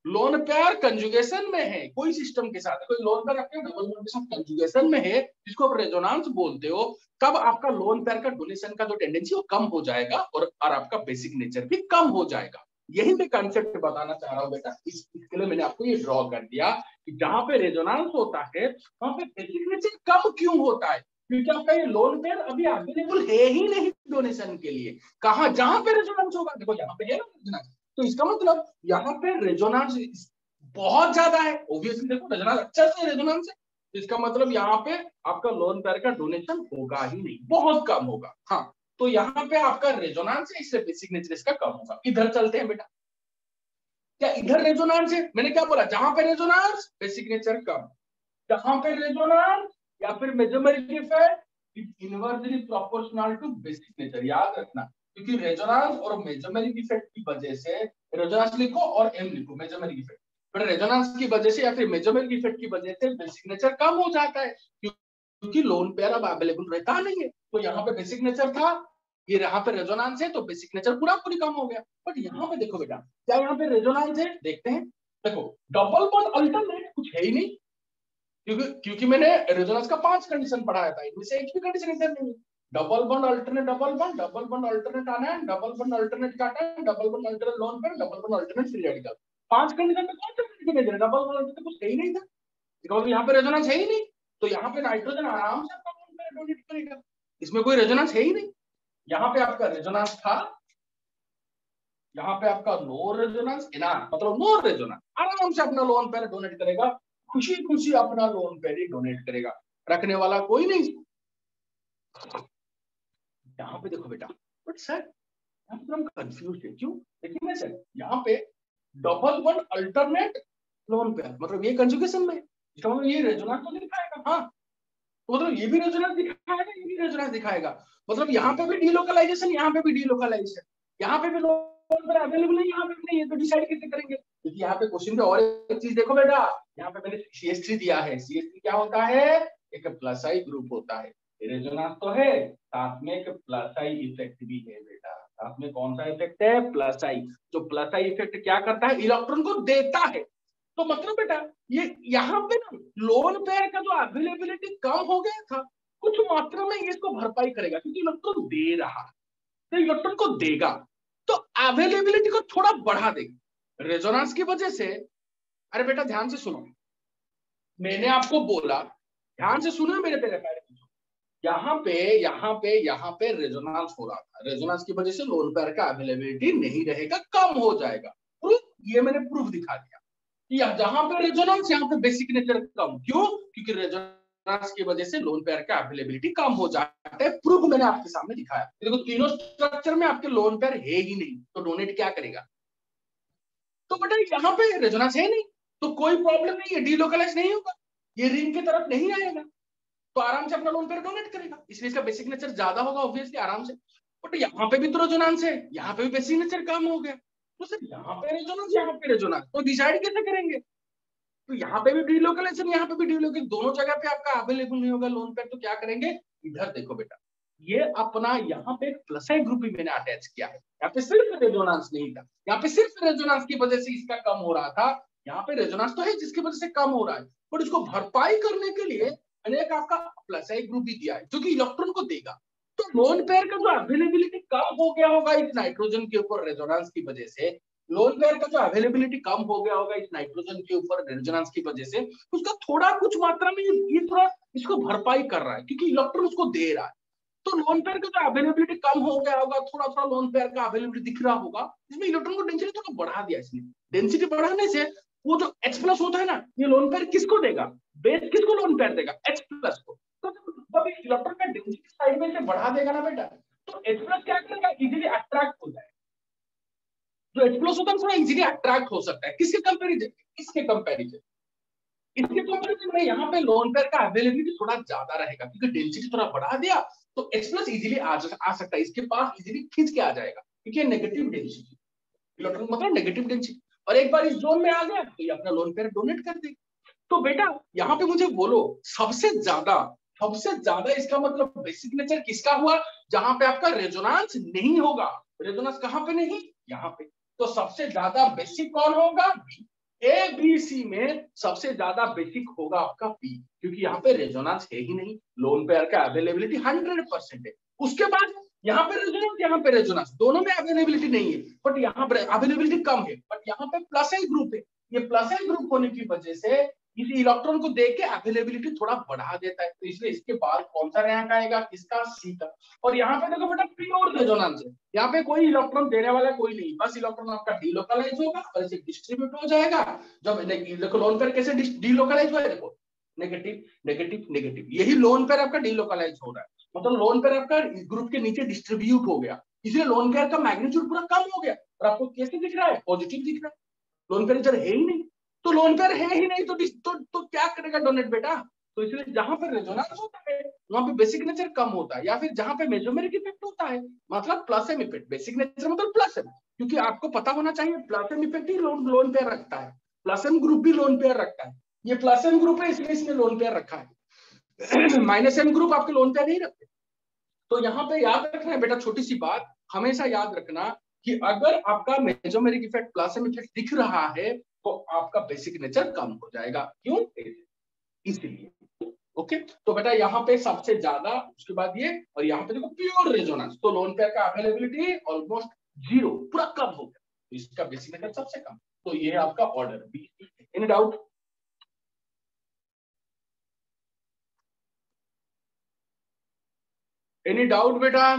लोन पेयर कंजुगेशन में है कोई सिस्टम के साथ, कोई लोन पेयर आपके डबल बॉन्ड के साथ कंजुगेशन में है जिसको आप रेजोनेंस बोलते हो, तब आपका लोन पेयर का डोनेशन का जो टेंडेंसी वो कम हो जाएगा और आपका बेसिक नेचर भी कम हो जाएगा। यही मैं कंसेप्ट बताना चाह रहा हूँ बेटा। इसके लिए मैंने आपको ये ड्रॉ कर दिया कि जहां पे रेजोनेंस होता है वहां पे बेसिक नेचर कम क्यों होता है, क्योंकि आपका ये लोन पेयर अभी अवेलेबल है ही नहीं डोनेशन के लिए। कहा जहां पे रेजोनेंस होगा, देखो यहाँ पे है ना रेजोनेंस, तो इसका मतलब यहाँ पे रेजोनेंस बहुत ज्यादा है। ऑब्वियसली देखो रेजोनेंस अच्छा से रेजोनेंस है, तो इसका मतलब यहाँ पे आपका लोन पेयर का डोनेशन होगा ही नहीं, बहुत कम होगा। हाँ, तो यहाँ पे आपका रेजोनेंस है, इससे बेसिक नेचर इसका कम होगा। इधर चलते हैं बेटा, क्या इधर रेजोनेंस है, मैंने क्या बोला, जहां पे रेजोनेंस बेसिक नेचर कम, जहां पे रेजोनेंस या फिर mesomeric effect inversely proportional to basic nature. याद रखना, क्योंकि रेजोनेंस और मेसोमेरिक इफेक्ट की वजह से, रेजोनेंस लिखो और एम लिखो, मेसोमेरिक इफेक्ट, पर रेजोनेंस की वजह से या फिर मेसोमेरिक इफेक्ट की वजह से बेसिक नेचर कम हो जाता है, क्योंकि लोन पेयर अब अवेलेबल रहता नहीं है। तो यहाँ पे बेसिक नेचर था, ये यहाँ पे रेजोनेंस है, तो बेसिक नेचर पूरा पूरी कम हो गया। बट यहाँ पे देखो बेटा, क्या यहाँ पे रेजोनेंस है, देखते हैं। देखो डबल बॉन्ड अल्टरनेट कुछ है ही नहीं, क्योंकि मैंने रेजोनेंस का 5 कंडीशन पढ़ाया था, इनमें से एक भी कंडीशन इधर नहीं है। Double bond alternate double bond, double bond alternate anion, double bond alternate cation, double bond alternate lone pair, double bond alternate free radical. 5 condition में कौन सा कंडीशन है, डबल बॉन्ड अल्टरनेट कुछ है ही नहीं था, बिकॉज़ यहाँ पे रेजोनेंस है ही नहीं। तो यहाँ पे नाइट्रोजन आराम से अपना लोन पेयर डोनेट करेगा, इसमें कोई रेजोनेंस है ही नहीं। यहाँ पे आपका रेजोनेंस था, यहाँ पे आपका नो रेजोनेंस, मतलब नो रेजोनेंस, आराम से अपना लोन पेयर डोनेट करेगा, खुशी खुशी अपना लोन पेयर ही डोनेट करेगा, रखने वाला कोई नहीं। यहाँ पे देखो बेटा, बट सर हम कंफ्यूज है, क्यों? देखिए मैं सर यहाँ पे double one alternate lone pair, मतलब ये कंजुगेशन में मतलब ये रेजोनेंस तो दिखाएगा, हाँ तो मतलब ये भी रेजोनेंस दिखाएगा, ये भी रेजोनेंस दिखाएगा, मतलब यहाँ पे भी डीलोकलाइजेशन, यहाँ पे भी डीलोकलाइजेशन, यहाँ पे भी लोन पेयर अवेलेबल है, यहाँ पे भी नहीं है, तो डिसाइड कैसे करेंगे? क्योंकि यहाँ पे क्वेश्चन पे और एक चीज देखो बेटा, यहाँ पे मैंने CH3 दिया है, CH3 क्या होता है? एक प्लस आई ग्रुप होता है, रेजोनेंस तो है, साथ में एक प्लस आई इफेक्ट भी है बेटा। साथ में कौन सा इफेक्ट है? प्लस आई। जो प्लस आई इफेक्ट क्या करता है? इलेक्ट्रॉन को देता है। तो मतलब बेटा ये यहाँ पे ना लोन पेयर का जो अवेलेबिलिटी कम हो गया था, कुछ मात्रा में इसको भरपाई करेगा, क्योंकि इलेक्ट्रॉन दे रहा है तो इलेक्ट्रॉन को देगा, तो अवेलेबिलिटी को थोड़ा बढ़ा देगा रेजोनेंस की वजह से। अरे बेटा ध्यान से सुनो, मैंने आपको बोला, ध्यान से सुनो मेरे पेरे पैर, यहाँ पे रेजोनेंस हो रहा था, रेजोनेंस की वजह से लोन पेयर का अवेलेबिलिटी नहीं रहेगा, कम हो जाएगा। प्रूफ, ये मैंने प्रूफ दिखा दिया कि जहां पे रेजोनेंस, यहाँ पे बेसिक नेचर कम, क्यों? क्योंकि रेजोनेंस की वजह से लोन पेयर का अवेलेबिलिटी कम हो जाता है। प्रूफ मैंने आपके सामने दिखाया। देखो तीनों स्ट्रक्चर में आपके लोन पेयर है ही नहीं, तो डोनेट क्या करेगा? तो बेटा यहाँ पे रेजोनेंस है नहीं, तो कोई प्रॉब्लम नहीं है, डीलोकलाइज नहीं होगा, ये रिंग की तरफ नहीं आएगा, तो आराम से अपना लोन पेयर डोनेट करेगा, इसलिए इसका बेसिक नेचर ज्यादा होगा ऑब्वियसली, आराम से। बट यहाँ पे भी तो रेजोनेंस है, यहाँ पे भी बेसिक नेचर कम हो गया, तो सर यहाँ पे रेजोनेंस, यहाँ पे रेजोनेंस, तो डिसाइड कैसे करेंगे? तो यहाँ पे भी डीलोकलाइजेशन, यहाँ पे भी डीलोकलाइजेशन, दोनों जगह पे आपका अवेलेबल नहीं होगा लोन पेयर, तो क्या करेंगे? इधर देखो बेटा, ये अपना यहाँ पे एक प्लस आई ग्रुप भी मैंने अटैच किया है, यहाँ पे सिर्फ रेजोनेंस नहीं था, यहाँ पे सिर्फ रेजोनेंस की वजह से इसका कम हो रहा था, यहाँ पे रेजोनेंस तो है जिसकी वजह से कम हो रहा है, बट इसको भरपाई करने के लिए मैंने एक आपका प्लस आई ग्रुप भी दिया है जो कि इलेक्ट्रॉन को देगा। तो लोन पेयर का जो अवेलेबिलिटी कम हो गया होगा इस नाइट्रोजन के ऊपर रेजोनेंस की वजह से, लोन पेयर का जो अवेलेबिलिटी कम हो गया होगा इस नाइट्रोजन के ऊपर रेजोनेंस की वजह से, उसका थोड़ा कुछ मात्रा में ये थोड़ा इसको भरपाई कर रहा है, क्योंकि इलेक्ट्रॉन उसको दे रहा है। तो लोन पेयर का जो अवेलेबिलिटी कम हो गया होगा, थोड़ा थोड़ा लोन पेयर का अवेलेबिलिटी दिख रहा होगा, इसमें इलेक्ट्रॉन को डेंसिटी थोड़ा बढ़ा दिया इसने। डेंसिटी बढ़ाने से वो जो H प्लस होता है ना, ये लोन पेयर किसको देगा? बेस किसको लोन पेयर देगा? H प्लस को। तो जब इलेक्ट्रॉन का डेंसिटी साइड में से बढ़ा देगा ना बेटा, तो H प्लस क्या करेगा? इजीली अट्रैक्ट हो जाएगा। जो H प्लस होता है थोड़ा इजीली अट्रैक्ट हो सकता है, किसके कंपैरिजन? इसके कंपैरिजन, इसके कंपैरिजन में यहाँ पे लोन पेयर का अवेलेबिलिटी थोड़ा ज्यादा रहेगा, क्योंकि डेंसिटी थोड़ा बढ़ा दिया तो H प्लस इजीली आ सकता है, इसके पास इजीली खींच के आ जाएगा, क्योंकि नेगेटिव डेंसिटी, इलेक्ट्रॉन मतलब नेगेटिव डेंसिटी, और एक बार इस जोन में आ गया तो ये अपना लोन पेयर डोनेट कर दे। तो बेटा यहाँ पे मुझे बोलो, सबसे ज्यादा इसका मतलब बेसिक नेचर किसका हुआ? जहां पे आपका रेजोनेंस नहीं होगा। रेजोनेंस कहां पे नहीं? यहाँ पे। तो सबसे ज्यादा बेसिक कौन होगा? ए बी सी में सबसे ज्यादा बेसिक होगा आपका पी, क्योंकि यहाँ पे रेजोनेंस है ही नहीं, लोन पेयर का अवेलेबिलिटी 100% है। उसके बाद यहाँ पे रेजोनेंस, यहाँ पे रेजोनेंस, दोनों में अवेलेबिलिटी नहीं है, बट यहाँ पे अवेलेबिलिटी कम है, बट यहाँ पे प्लस आई ग्रुप है। ये प्लस आई ग्रुप होने की वजह से इसी इलेक्ट्रॉन को देख के अवेलेबिलिटी थोड़ा बढ़ा देता है, तो इसलिए इसके बाद कौन सा रैंक आएगा? किसका? सी का। और यहाँ पे देखो बेटा प्योर रेजोनेंस है, यहाँ पे कोई इलेक्ट्रॉन देने वाला कोई नहीं, बस इलेक्ट्रॉन आपका डीलोकलाइज होगा और इसे डिस्ट्रीब्यूट हो जाएगा। जब देखो लोन पेयर कैसे डीलोकलाइज हुआ है, देखो नेगेटिव नेगेटिव नेगेटिव, यही लोन पेयर आपका डीलोकलाइज हो रहा है, मतलब लोन पेयर आपका ग्रुप के नीचे डिस्ट्रीब्यूट हो गया, इसलिए लोन पेयर का मैग्नीट्यूड पूरा कम हो गया, और आपको कैसे दिख रहा है? पॉजिटिव दिख रहा है, लोन पेयर इधर है ही नहीं। तो लोन पेयर है ही नहीं तो क्या करेगा डोनेट बेटा? तो इसलिए जहां पर रेजोनेंस होता है वहां पे बेसिक नेचर कम होता है, या फिर जहां पे मेसोमेरिक इफेक्ट होता है, मतलब plus M effect, basic nature मतलब प्लस एम, क्योंकि आपको पता होना चाहिए प्लस एम इफेक्ट ही लोन पेयर रखता है, प्लस एम ग्रुप भी लोन पेयर रखता है, ये प्लस एम ग्रुप है इसलिए इसने लोन पेयर रखा है, माइनस एम ग्रुप आपके लोन पेयर नहीं रखते। तो यहाँ पे याद रखना है बेटा, छोटी सी बात हमेशा याद रखना कि अगर आपका mesomeric effect plus M effect दिख रहा है तो आपका बेसिक नेचर कम हो जाएगा, क्यों? इसलिए। ओके, तो बेटा यहाँ पे सबसे ज्यादा, उसके बाद ये, और यहाँ पे देखो प्योर रेजोनेंस, तो लोन पेयर का अवेलेबिलिटी ऑलमोस्ट 0, पूरा कम हो गया, तो इसका बेसिक नेचर सबसे कम, तो ये है आपका order B. In doubt? Any doubt बेटा?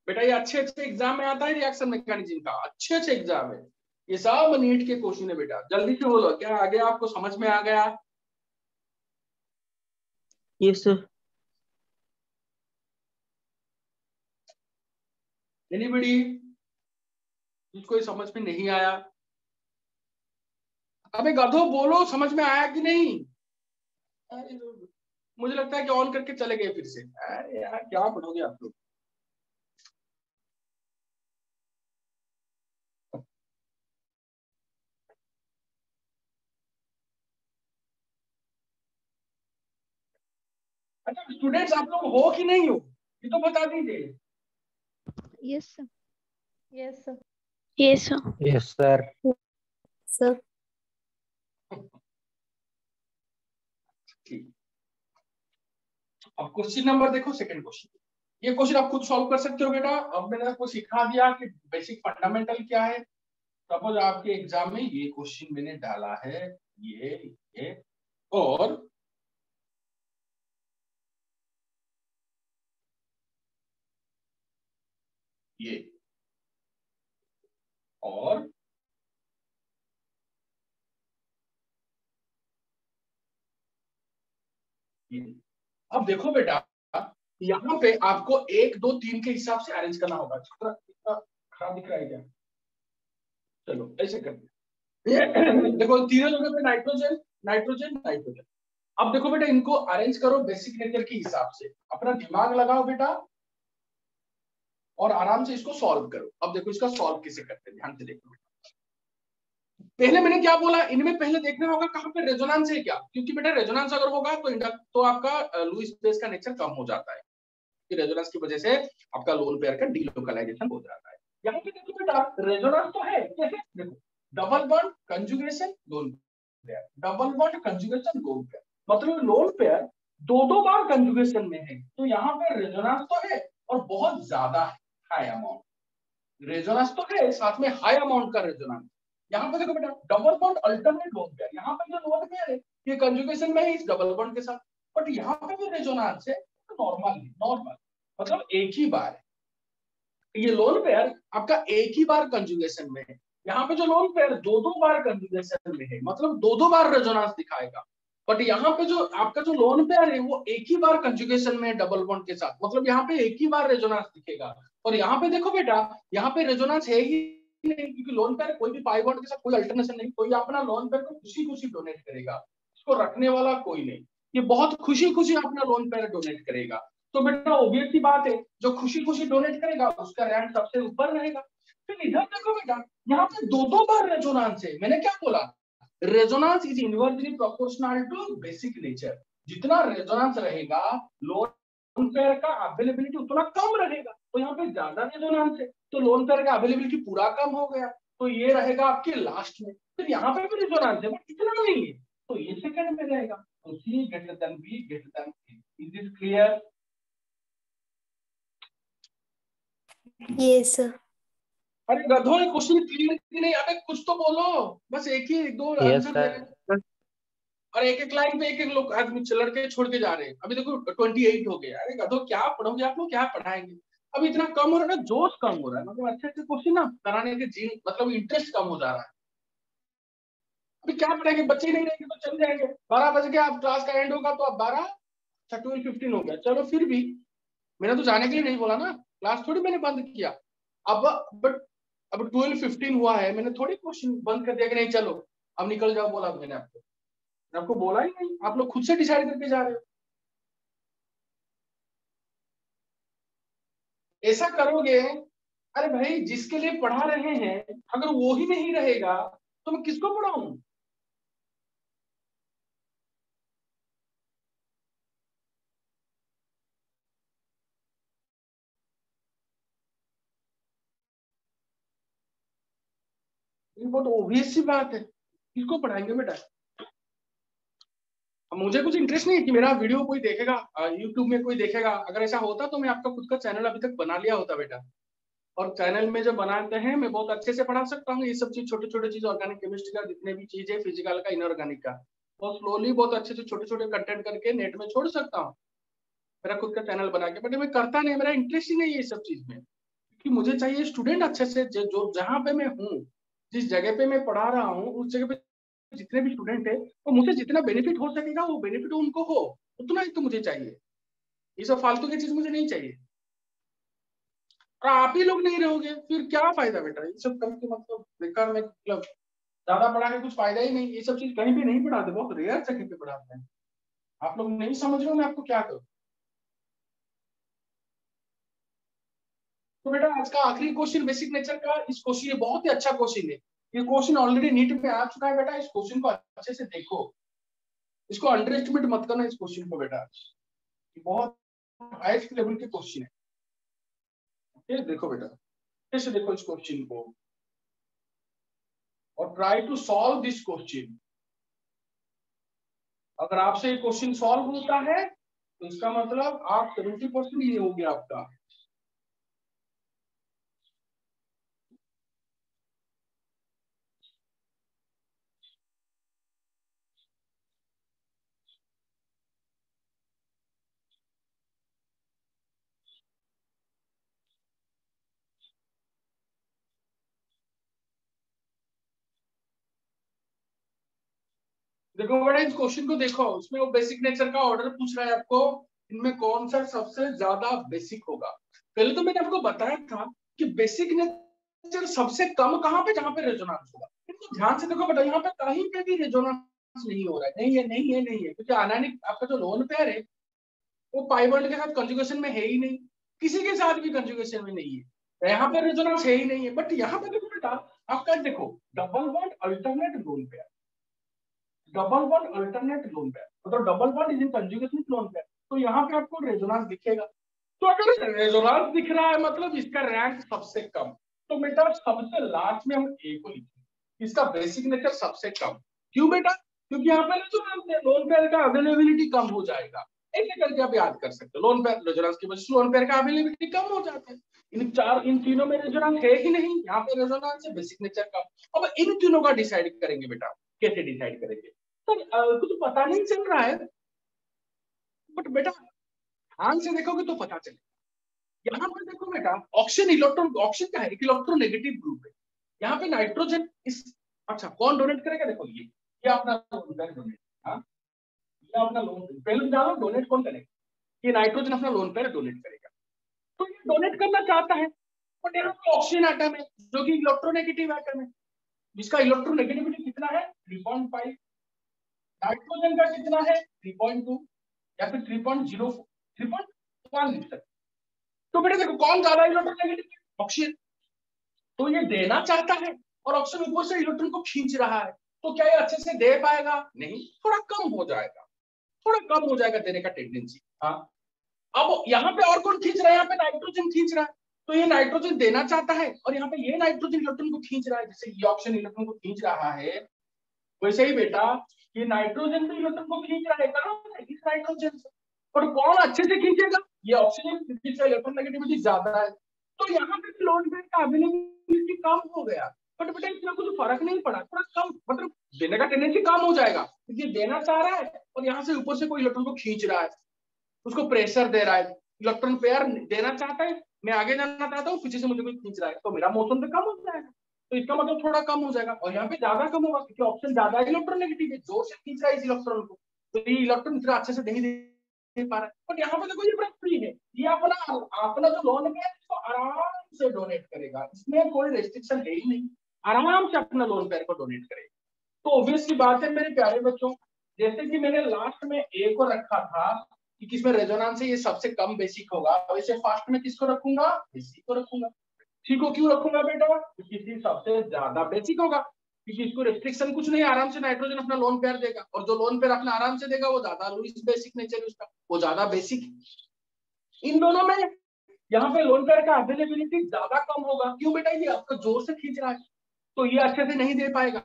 बेटा ये अच्छे अच्छे एग्जाम में आता है रिएक्शन मैकेनिज्म का, अच्छे अच्छे एग्जाम है, ये सब नीट के क्वेश्चन है बेटा। जल्दी से बोलो, क्या आगे आपको समझ में आ गया? Yes sir. एनीबडी जिसको ये समझ में नहीं आया? अबे गधो बोलो, समझ में आया कि नहीं? अरे मुझे लगता है कि ऑन करके चले गए फिर से। अरे यार क्या पढ़ोगे आप लोग? अच्छा स्टूडेंट्स आप लोग हो कि नहीं हो, ये तो बता दीजिए। Yes sir. Yes sir. Yes sir. Yes sir. Sir. ठीक, अब क्वेश्चन नंबर देखो, सेकंड क्वेश्चन। ये क्वेश्चन आप खुद सॉल्व कर सकते हो बेटा। अब मैंने आपको सिखा दिया कि बेसिक फंडामेंटल क्या है। सपोज आपके एग्जाम में ये क्वेश्चन मैंने डाला है, ये और ये और ये। अब देखो बेटा, यहाँ पे आपको 1 2 3 के हिसाब से अरेंज करना होगा। इतना खराब दिख रहा है क्या? चलो ऐसे करते हैं। देखो तीनों जगह पे नाइट्रोजन नाइट्रोजन नाइट्रोजन। अब देखो बेटा, इनको अरेंज करो बेसिक नेचर के हिसाब से, अपना दिमाग लगाओ बेटा और आराम से इसको सॉल्व करो। अब देखो इसका सॉल्व कैसे करते हैं, ध्यान से देखो। पहले मैंने क्या बोला, इनमें पहले देखना होगा कहाँ पे रेजोनेंस है क्या, क्योंकि बेटा रेजोनेंस अगर होगा तो आपका लुईस बेस का नेचर कम हो जाता है। रेजोनेंस की वजह से आपका लोन पेयर का डीलोकलाइजेशन हो जाता है। यहाँ पे देखो बेटा, रेजोनेंस तो है, कैसे? देखो double bond conjugation lone pair, double bond conjugation lone pair, मतलब लोन पेयर 2 बार कंजुगेशन में है, तो यहाँ पे रेजोनेंस तो है और बहुत ज्यादा हाई अमाउंट रेजोनेंस तो है, साथ में हाई अमाउंट का रेजोनेंस। यहाँ पे देखो बेटा, double bond alternate lone pair, यहाँ पे जो लोन पेयर है ये कंजुगेशन में है इस डबल बॉन्ड के साथ, बट यहाँ पे भी रेजोनेंस है नॉर्मल, मतलब एक ही बार है। ये लोन पेयर आपका एक ही बार कंजुगेशन में है। यहाँ पे जो लोन पेयर 2 बार कंजुगेशन में है, मतलब 2 बार रेजोनेंस दिखाएगा। बट यहाँ पे जो आपका जो लोन पेयर है वो एक ही बार कंजुगेशन में है डबल बॉन्ड के साथ, मतलब यहाँ पे एक ही बार रेजोनेंस दिखेगा। और यहाँ पे देखो बेटा, यहाँ पे रेजोनेंस है ही नहीं, क्योंकि लोन पेयर कोई भी पाई बॉन्ड के साथ कोई अल्टरनेशन नहीं, कोई अपना लोन पेयर को खुशी खुशी डोनेट करेगा, इसको रखने वाला कोई नहीं, ये बहुत खुशी खुशी अपना लोन पेयर डोनेट करेगा। तो बेटा ऑब्वियस सी बात है, जो खुशी खुशी डोनेट करेगा उसका रैंक सबसे ऊपर रहेगा। फिर इधर देखो बेटा, यहाँ पे 2 बार रेजोनेंस है। मैंने क्या बोला, resonance is inversely proportional to basic nature. जितना रेजोनेंस रहेगा लोन पेयर का अवेलेबिलिटी उतना कम रहेगा, तो यहाँ पे ज्यादा रेजोनेंस है तो लोन पेयर का अवेलेबिलिटी पूरा कम हो गया, तो ये रहेगा आपके लास्ट में। फिर यहाँ पे भी रेजोनेंस है बट इतना नहीं है, तो ये सेकंड में रहेगा। तो C greater than B greater than C. Is this clear? Yes sir. अरे गधों, ये क्वेश्चन क्लियर कि नहीं? अबे कुछ तो बोलो, बस एक ही 2 यस आंसर सर। दे। और एक लाइन पे एक लोग आदमी लड़के छोड़ के जा रहे हैं। अभी देखो 28 हो गया। अरे गधो, क्या पढ़ोगे आप लोग, क्या पढ़ाएंगे? अब इतना कम हो रहा है ना, जोश कम हो रहा है, मतलब अच्छे अच्छे क्वेश्चन ना कराने के जी, मतलब इंटरेस्ट कम हो जा रहा है। अभी क्या पढ़ाएंगे, बच्चे ही नहीं रहेंगे तो चल जाएंगे। 12 बज गया, अब क्लास का एंड होगा तो अब 12 12:15 हो गया। चलो फिर भी मैंने तो जाने के लिए नहीं बोला ना, क्लास थोड़ी मैंने बंद किया। अब बट अब 12:15 हुआ है, मैंने थोड़ी क्वेश्चन बंद कर दिया कि नहीं चलो अब निकल जाओ, बोला मैंने आपको बोला ही नहीं, आप लोग खुद से डिसाइड करके जा रहे हो। ऐसा करोगे, अरे भाई जिसके लिए पढ़ा रहे हैं अगर वो ही नहीं रहेगा तो मैं किसको पढ़ाऊं? ये बहुत ऑब्वियस सी बात है, किसको पढ़ाएंगे बेटा? मुझे कुछ इंटरेस्ट नहीं है कि मेरा वीडियो कोई देखेगा, यूट्यूब में कोई देखेगा। अगर ऐसा होता तो मैं आपका खुद का चैनल अभी तक बना लिया होता बेटा। और चैनल में जो बनाते हैं मैं बहुत अच्छे से पढ़ा सकता हूँ ये सब चीज, छोटे छोटे चीज, ऑर्गेनिक केमिस्ट्री का जितने भी चीज है, फिजिकल का, इनऑर्गेनिक का, और स्लोली बहुत अच्छे से छोटे छोटे कंटेंट करके नेट में छोड़ सकता हूँ, मेरा खुद का चैनल बना के, बट मैं करता नहीं, मेरा इंटरेस्ट ही नहीं है ये सब चीज में, कि मुझे चाहिए स्टूडेंट अच्छे से जो जहाँ पे मैं हूँ, जिस जगह पे मैं पढ़ा रहा हूँ, उस जगह पे जितने भी स्टूडेंट है, तो मुझे जितना बेनिफिट हो सकेगा वो बेनिफिट उनको हो, उतना ही तो मुझे चाहिए। ये सब फालतू की चीज मुझे नहीं चाहिए। और आप ही लोग नहीं रहोगे फिर क्या फायदा बेटा, ये सब करके मतलब बेकार में, मतलब ज्यादा पढ़ा के कुछ फायदा ही नहीं। ये सब चीज कहीं भी नहीं पढ़ाते, बहुत रेयर जगह पे पढ़ाते हैं। आप लोग नहीं समझ रहे हो मैं आपको क्या करूं। तो बेटा आज का आखिरी क्वेश्चन बेसिक नेचर का, इस क्वेश्चन, ये बहुत ही अच्छा क्वेश्चन है, ये क्वेश्चन ऑलरेडी नीट में आ चुका है बेटा। इस क्वेश्चन को अच्छे से देखो, इसको अंडर एस्टिमेट मत करना इस क्वेश्चन को बेटा, ये बहुत हाईएस्ट लेवल के क्वेश्चन है। ये देखो बेटा, कैसे देखो इस क्वेश्चन को और try to solve this question. अगर आपसे ये क्वेश्चन सॉल्व होता है तो इसका मतलब आप 70% ये हो गया आपका। देखो बेटा इस क्वेश्चन को देखो, उसमें वो बेसिक नेचर का ऑर्डर पूछ रहा है आपको, इनमें कौन सा सबसे ज्यादा बेसिक होगा। पहले तो मैंने आपको बताया था कि बेसिक नेचर सबसे कम कहाँ पे, जहां पे रेजोनेंस होगा। इनको ध्यान से देखो बेटा, यहाँ पे कहीं पे भी रेजोनेंस नहीं हो रहा है, नहीं है नहीं है नहीं है, क्योंकि आनानिक आपका जो लोन पेयर है वो पाई बॉन्ड के साथ कंजुगेशन में है ही नहीं, किसी के साथ भी कंजुगेशन में नहीं है, तो यहाँ पे रेजोनेंस है ही नहीं है। बट यहाँ पे देखो बेटा, आपका देखो double bond alternate lone pair, double bond alternate lone pair, मतलब double bond is in conjugation lone pair, तो यहाँ पे आपको रेजोनेंस दिखेगा। तो अगर रेजोनेंस दिख रहा है मतलब इसका रैंक सबसे कम, तो बेटा सबसे लास्ट में हम ए को लिखेंगे, इसका बेसिक नेचर सबसे कम। क्यों बेटा? क्योंकि यहाँ पे रेजोनेंस है, लोन पेयर का अवेलेबिलिटी कम हो जाएगा। ऐसे करके आप याद कर सकते हो, लोन पेयर रेजोनेंस की वजह से लोन पेयर का अवेलेबिलिटी कम हो जाता है। इन तीनों में रेजोनेंस है ही नहीं, यहाँ पे रेजोनेंस है, बेसिक नेचर कम। अब इन तीनों का डिसाइड करेंगे बेटा, कैसे डिसाइड करेंगे? तो कुछ पता नहीं चल रहा है, बट बेटा ध्यान से देखोगे तो पता चलेगा। यहाँ पर देखो बेटा, ऑक्सीजन इलेक्ट्रॉन, ऑक्सीजन क्या है, एक इलेक्ट्रोनेगेटिव ग्रुप है। यहाँ पे नाइट्रोजन इस, अच्छा कौन डोनेट करेगा? देखो ये अपना लोन पेयर डोनेट, हाँ ये अपना लोन, पहले जानो डोनेट कौन करेगा, ये नाइट्रोजन अपना लोन पेयर डोनेट करेगा। तो ये डोनेट करना चाहता है, बट यहाँ पे ऑक्सीजन एटम है जो कि इलेक्ट्रोनेगेटिव एटम है, जिसका इलेक्ट्रोनेगेटिविटी कितना है 3.5, नाइट्रोजन का कितना है 3.2 या फिर 3.04, 3.1 लिख सकते। तो बेटा देखो कौन ज्यादा इलेक्ट्रोनेगेटिव है? ऑक्सीजन। तो ये देना चाहता है और ऑक्सीजन ऊपर से इलेक्ट्रॉन को खींच रहा है, तो क्या ये अच्छे से दे पाएगा? नहीं, थोड़ा कम हो जाएगा, थोड़ा कम हो जाएगा देने का टेंडेंसी। हाँ, अब यहाँ पे और कौन खींच रहा है? यहाँ पे नाइट्रोजन खींच रहा है, तो ये नाइट्रोजन देना चाहता है और यहाँ पे ये नाइट्रोजन इलेक्ट्रॉन को खींच रहा है, जैसे ये ऑक्सीजन इलेक्ट्रॉन को खींच रहा है, वैसे ही बेटा ये नाइट्रोजन भी इलेक्ट्रॉन को खींच रहा है, कहाँ से? इस नाइट्रोजन से। और कौन अच्छे से खींचेगा? ये ऑक्सीजन, क्योंकि इसका इलेक्ट्रोनेगेटिविटी ज्यादा है। तो यहाँ पे लोन पेयर का अवेलेबिलिटी कम हो गया, बट बेटा इसमें कुछ फर्क नहीं पड़ा, थोड़ा कम, मतलब देने का टेंडेंसी कम हो जाएगा, क्योंकि देना चाह रहा है और यहाँ से ऊपर से कोई इलेक्ट्रॉन को खींच रहा है, उसको प्रेशर दे रहा है। इलेक्ट्रॉन पेयर देना चाहता है, मैं आगे जाना चाहता हूँ, पीछे से मुझे कोई खींच रहा है, तो मेरा मोशन तो कम हो जाएगा, तो इसका मतलब थोड़ा कम हो जाएगा। और यहाँ पे ज्यादा कम होगा क्योंकि ऑप्शन ज्यादा इलेक्ट्रोनेगेटिव है, जोर से खींच रहा है इस इलेक्ट्रॉन को, तो ये इलेक्ट्रॉन इतना अच्छे से नहीं दे पा रहा है। बट यहाँ पे देखो ये बड़ा फ्री है, ये अपना अपना जो लोन है इसको आराम से डोनेट करेगा, इसमें कोई रेस्ट्रिक्शन है ही नहीं, आराम से अपना लोन पेयर को डोनेट करेगा। तो ऑब्वियस की बात है मेरे प्यारे बच्चों, जैसे कि मैंने लास्ट में ए को रखा था कि किसमें रेजोनेंस है ये सबसे कम बेसिक होगा, वैसे फर्स्ट में किसको रखूंगा? बेसिक को रखूंगा। ठीक हो, क्यों रखूंगा बेटा? क्योंकि सी सबसे ज्यादा बेसिक होगा, क्योंकि इसको रिस्ट्रिक्शन कुछ नहीं, आराम से नाइट्रोजन अपना लोन पेयर देगा, और जो लोन पेयर अपना आराम से देगा वो ज्यादा लुईस बेसिक नेचर उसका, वो ज्यादा बेसिक। इन दोनों में यहाँ पे लोन पेयर का अवेलेबिलिटी ज्यादा कम होगा। क्यों बेटा? ये आपका जोर से खींच रहा है, तो ये अच्छे से नहीं दे पाएगा,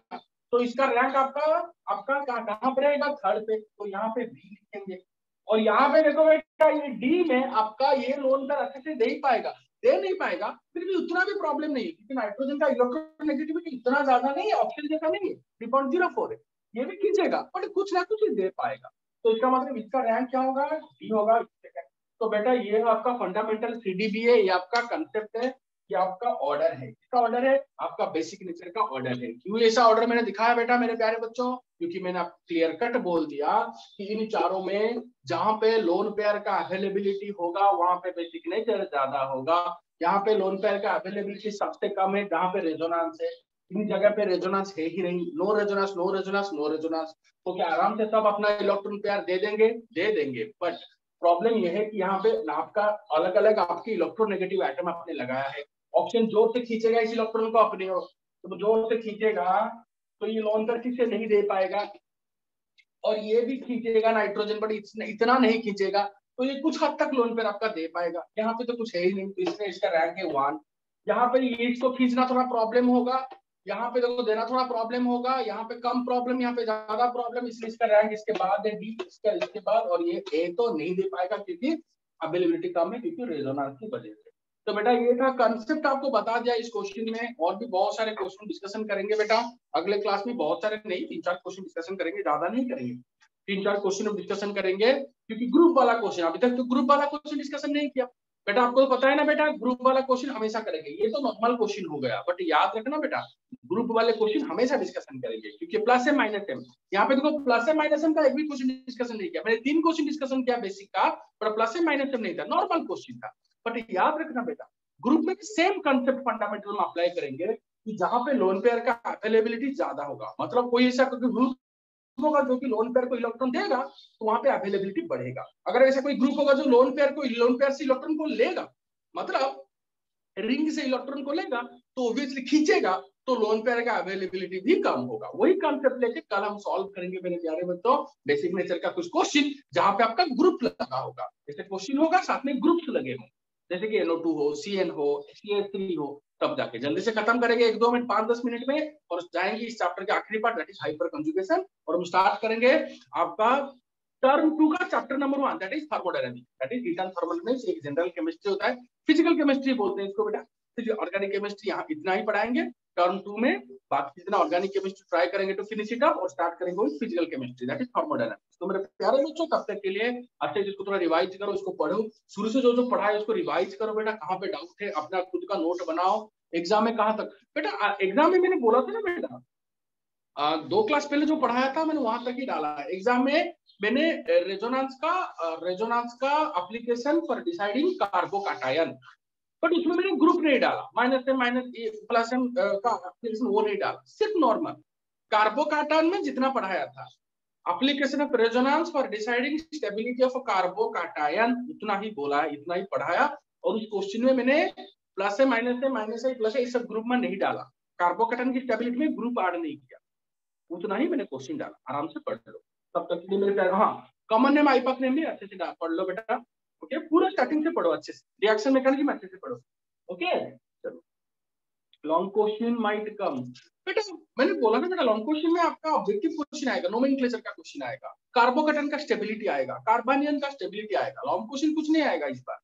तो इसका रैंक आपका आपका कहाँ पे रहेगा? थर्ड पे, तो यहाँ पे बी लिखेंगे। और यहाँ पे देखो बेटा ये डी में आपका ये लोन पेयर अच्छे से दे ही पाएगा, दे नहीं पाएगा फिर भी उतना भी प्रॉब्लम नहीं है, क्योंकि नाइट्रोजन का इलेक्ट्रोनेगेटिविटी इतना ज्यादा नहीं है, ऑक्सीजन जैसा नहीं है, 3.04 है, ये भी खींचेगा बट कुछ ना कुछ दे पाएगा। तो इसका मतलब इसका रैंक क्या होगा, डी होगा। तो बेटा ये आपका फंडामेंटल सीडीबी है, ये आपका कंसेप्ट है, ये आपका ऑर्डर है। किसका ऑर्डर है, आपका बेसिक नेचर का ऑर्डर है। क्यों ऐसा ऑर्डर मैंने दिखाया बेटा मेरे प्यारे बच्चों, क्योंकि मैंने आप क्लियर कट बोल दिया कि इन चारों में जहां पे लोन पेयर का अवेलेबिलिटी होगा वहां पे बेसिक नेचर ज्यादा होगा। यहाँ पे लोन पेयर का अवेलेबिलिटी सबसे कम है जहां पे रेजोनेंस है। इन जगह पे रेजोनेंस है ही नहीं, no resonance no resonance no resonance. तो क्या आराम से सब अपना इलेक्ट्रॉन पेयर दे देंगे, दे देंगे। बट प्रॉब्लम यह है कि यहाँ पे आपका अलग अलग आपकी इलेक्ट्रोनेगेटिव एटम आपने लगाया है। ऑप्शन जोर से खींचेगा इस इलेक्ट्रॉन को अपनी ओर, तो जोर से खींचेगा तो ये लोन पेयर किसे नहीं दे पाएगा, और ये भी खींचेगा नाइट्रोजन बट इतना नहीं खींचेगा, तो ये कुछ हद तक लोन पेयर आपका दे पाएगा। यहाँ पे तो कुछ है ही नहीं, तो इसमें इसका रैंक है 1। यहाँ पे ये इसको खींचना थोड़ा प्रॉब्लम होगा, यहाँ पे देखो देना थोड़ा प्रॉब्लम होगा, यहाँ पे कम प्रॉब्लम, यहाँ पे ज्यादा प्रॉब्लम, इसलिए इसका रैंक इसके बाद है डी, इसके बाद, और ये ए तो नहीं दे पाएगा क्योंकि अवेलेबिलिटी कम है, क्योंकि रेजोनेंस की वजह से। तो बेटा ये था कंसेप्ट, आपको बता दिया इस क्वेश्चन में। और भी बहुत सारे क्वेश्चन डिस्कशन करेंगे बेटा अगले क्लास में, बहुत सारे नहीं 3-4 क्वेश्चन डिस्कशन करेंगे, ज्यादा नहीं करेंगे, 3-4 क्वेश्चन डिस्कशन करेंगे, क्योंकि ग्रुप वाला क्वेश्चन अभी तक तो ग्रुप वाला क्वेश्चन डिस्कशन नहीं किया बेटा। आपको तो पता है ना बेटा, ग्रुप वाला क्वेश्चन हमेशा करेंगे, ये तो नॉर्मल क्वेश्चन हो गया, बट याद रखना बेटा ग्रुप वाले क्वेश्चन हमेशा डिस्कशन करेंगे, क्योंकि प्लस एम माइनस एम, यहाँ पे देखो प्लस एम माइनस एम का एक भी क्वेश्चन डिस्कशन नहीं किया मैंने। 3 क्वेश्चन डिस्कशन किया बेसिक का, पर प्लस एम माइनस एम नहीं था, नॉर्मल क्वेश्चन था। बट याद रखना बेटा ग्रुप में भी सेम कंसेप्ट फंडामेंटल में अप्लाई करेंगे कि जहां पे लोन पेयर का अवेलेबिलिटी ज्यादा होगा, मतलब कोई ऐसा ग्रुप होगा जो कि लोन पेयर को इलेक्ट्रॉन देगा तो वहां पे अवेलेबिलिटी बढ़ेगा। अगर ऐसा कोई ग्रुप होगा जो लोन पेयर से इलेक्ट्रॉन को लेगा, मतलब रिंग से इलेक्ट्रॉन को लेगा, तो ऑब्वियसली खींचेगा, तो लोन पेयर का अवेलेबिलिटी भी कम होगा। वही कंसेप्ट लेके कल हम सॉल्व करेंगे मेरे प्यारे बच्चों बेसिक नेचर का कुछ क्वेश्चन जहां पे आपका ग्रुप लगा होगा। जैसे क्वेश्चन होगा साथ में ग्रुप्स लगे हों, जैसे कि NO2 हो, CN हो, CH3 हो, तब जाके जल्दी से खत्म करेंगे 1-2 मिनट 5-10 मिनट में, और जाएंगे इस चैप्टर के आखिरी part that is hyper conjugation, और हम स्टार्ट करेंगे आपका टर्म 2 का chapter number 1 that is thermodynamics, that is heat and thermodynamics. एक जनरल केमिस्ट्री होता है, फिजिकल केमिस्ट्री बोलते हैं इसको बेटा, ऑर्गेनिक केमिस्ट्री यहाँ इतना ही पढ़ाएंगे टर्म 2 में, बाकी जितना ऑर्गेनिक केमिस्ट्री ट्राई करेंगे तो फिनिश इट अप, और स्टार्ट करेंगे physical chemistry that is thermodynamics. तो मेरे प्यारे बच्चों तब तक के लिए अच्छे से इसको थोड़ा रिवाइज करो, इसको पढ़ो, शुरू से जो पढ़ा है उसको रिवाइज करो बेटा, कहाँ पे डाउट है अपना खुद का नोट बनाओ। एग्जाम में कहाँ तक बेटा, एग्जाम में मैंने बोला था ना बेटा 2 क्लास पहले जो पढ़ाया था मैंने वहां तक ही डाला है। एग्जाम में मैंने रेजोनेंस का application for deciding carbocation, but उसमें मैंने ग्रुप नहीं डाला, माइनस एम माइनस ए प्लस एम का एप्लीकेशन वो नहीं डाला, सिर्फ नॉर्मल कार्बोकैटायन में जितना पढ़ाया था application of resonance for deciding stability of carbocation उतना ही बोला है, इतना ही पढ़ाया। और उस क्वेश्चन में मैंने प्लस है माइनस है प्लस है इस सब ग्रुप में नहीं डाला, कार्बोकैटायन की स्टेबिलिटी में ग्रुप ऐड नहीं किया, उतना ही मैंने क्वेश्चन डाला। आराम से पढ़ लो तब तक के लिए मेरे प्यारे। हाँ कॉमन नेम आईपैक नेम भी अच्छे से पढ़ लो बेटा, ओके पूरा स्टार्टिंग से पढ़ो अच्छे से, रिएक्शन मैकेनिज्म अच्छे से पढ़ो, ओके। चलो लॉन्ग क्वेश्चन माइट कम बेटा, मैंने बोला ना बेटा लॉन्ग क्वेश्चन में आपका ऑब्जेक्टिव क्वेश्चन आएगा, नोमेनक्लेचर का क्वेश्चन आएगा, कार्बोकैटायन का स्टेबिलिटी आएगा, कार्बोनियन का स्टेबिलिटी आएगा, लॉन्ग क्वेश्चन कुछ नहीं आएगा इस बार।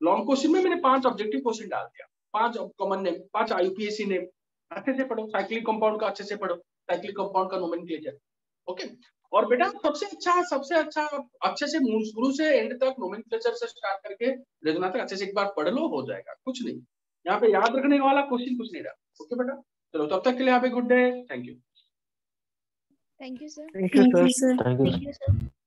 लॉन्ग क्वेश्चन में मैंने 5 ऑब्जेक्टिव क्वेश्चन डाल दिया, 5 कॉमन नेम, 5 IUPAC नेम, अच्छे से पढ़ो, साइक्लिक कंपाउंड का अच्छे से पढ़ो, साइक्लिक कंपाउंड का नोमेनक्लेचर, ओके। और बेटा सबसे अच्छा अच्छे से शुरू से एंड तक नोमेनक्लेचर से स्टार्ट करके रेजोनेंस तक अच्छे से एक बार पढ़ लो, हो जाएगा, कुछ नहीं यहाँ पे याद रखने वाला क्वेश्चन कुछ नहीं रहा, ओके बेटा। चलो तब तक के लिए have a good day, thank you. Thank you sir. Thank you sir. Thank you sir.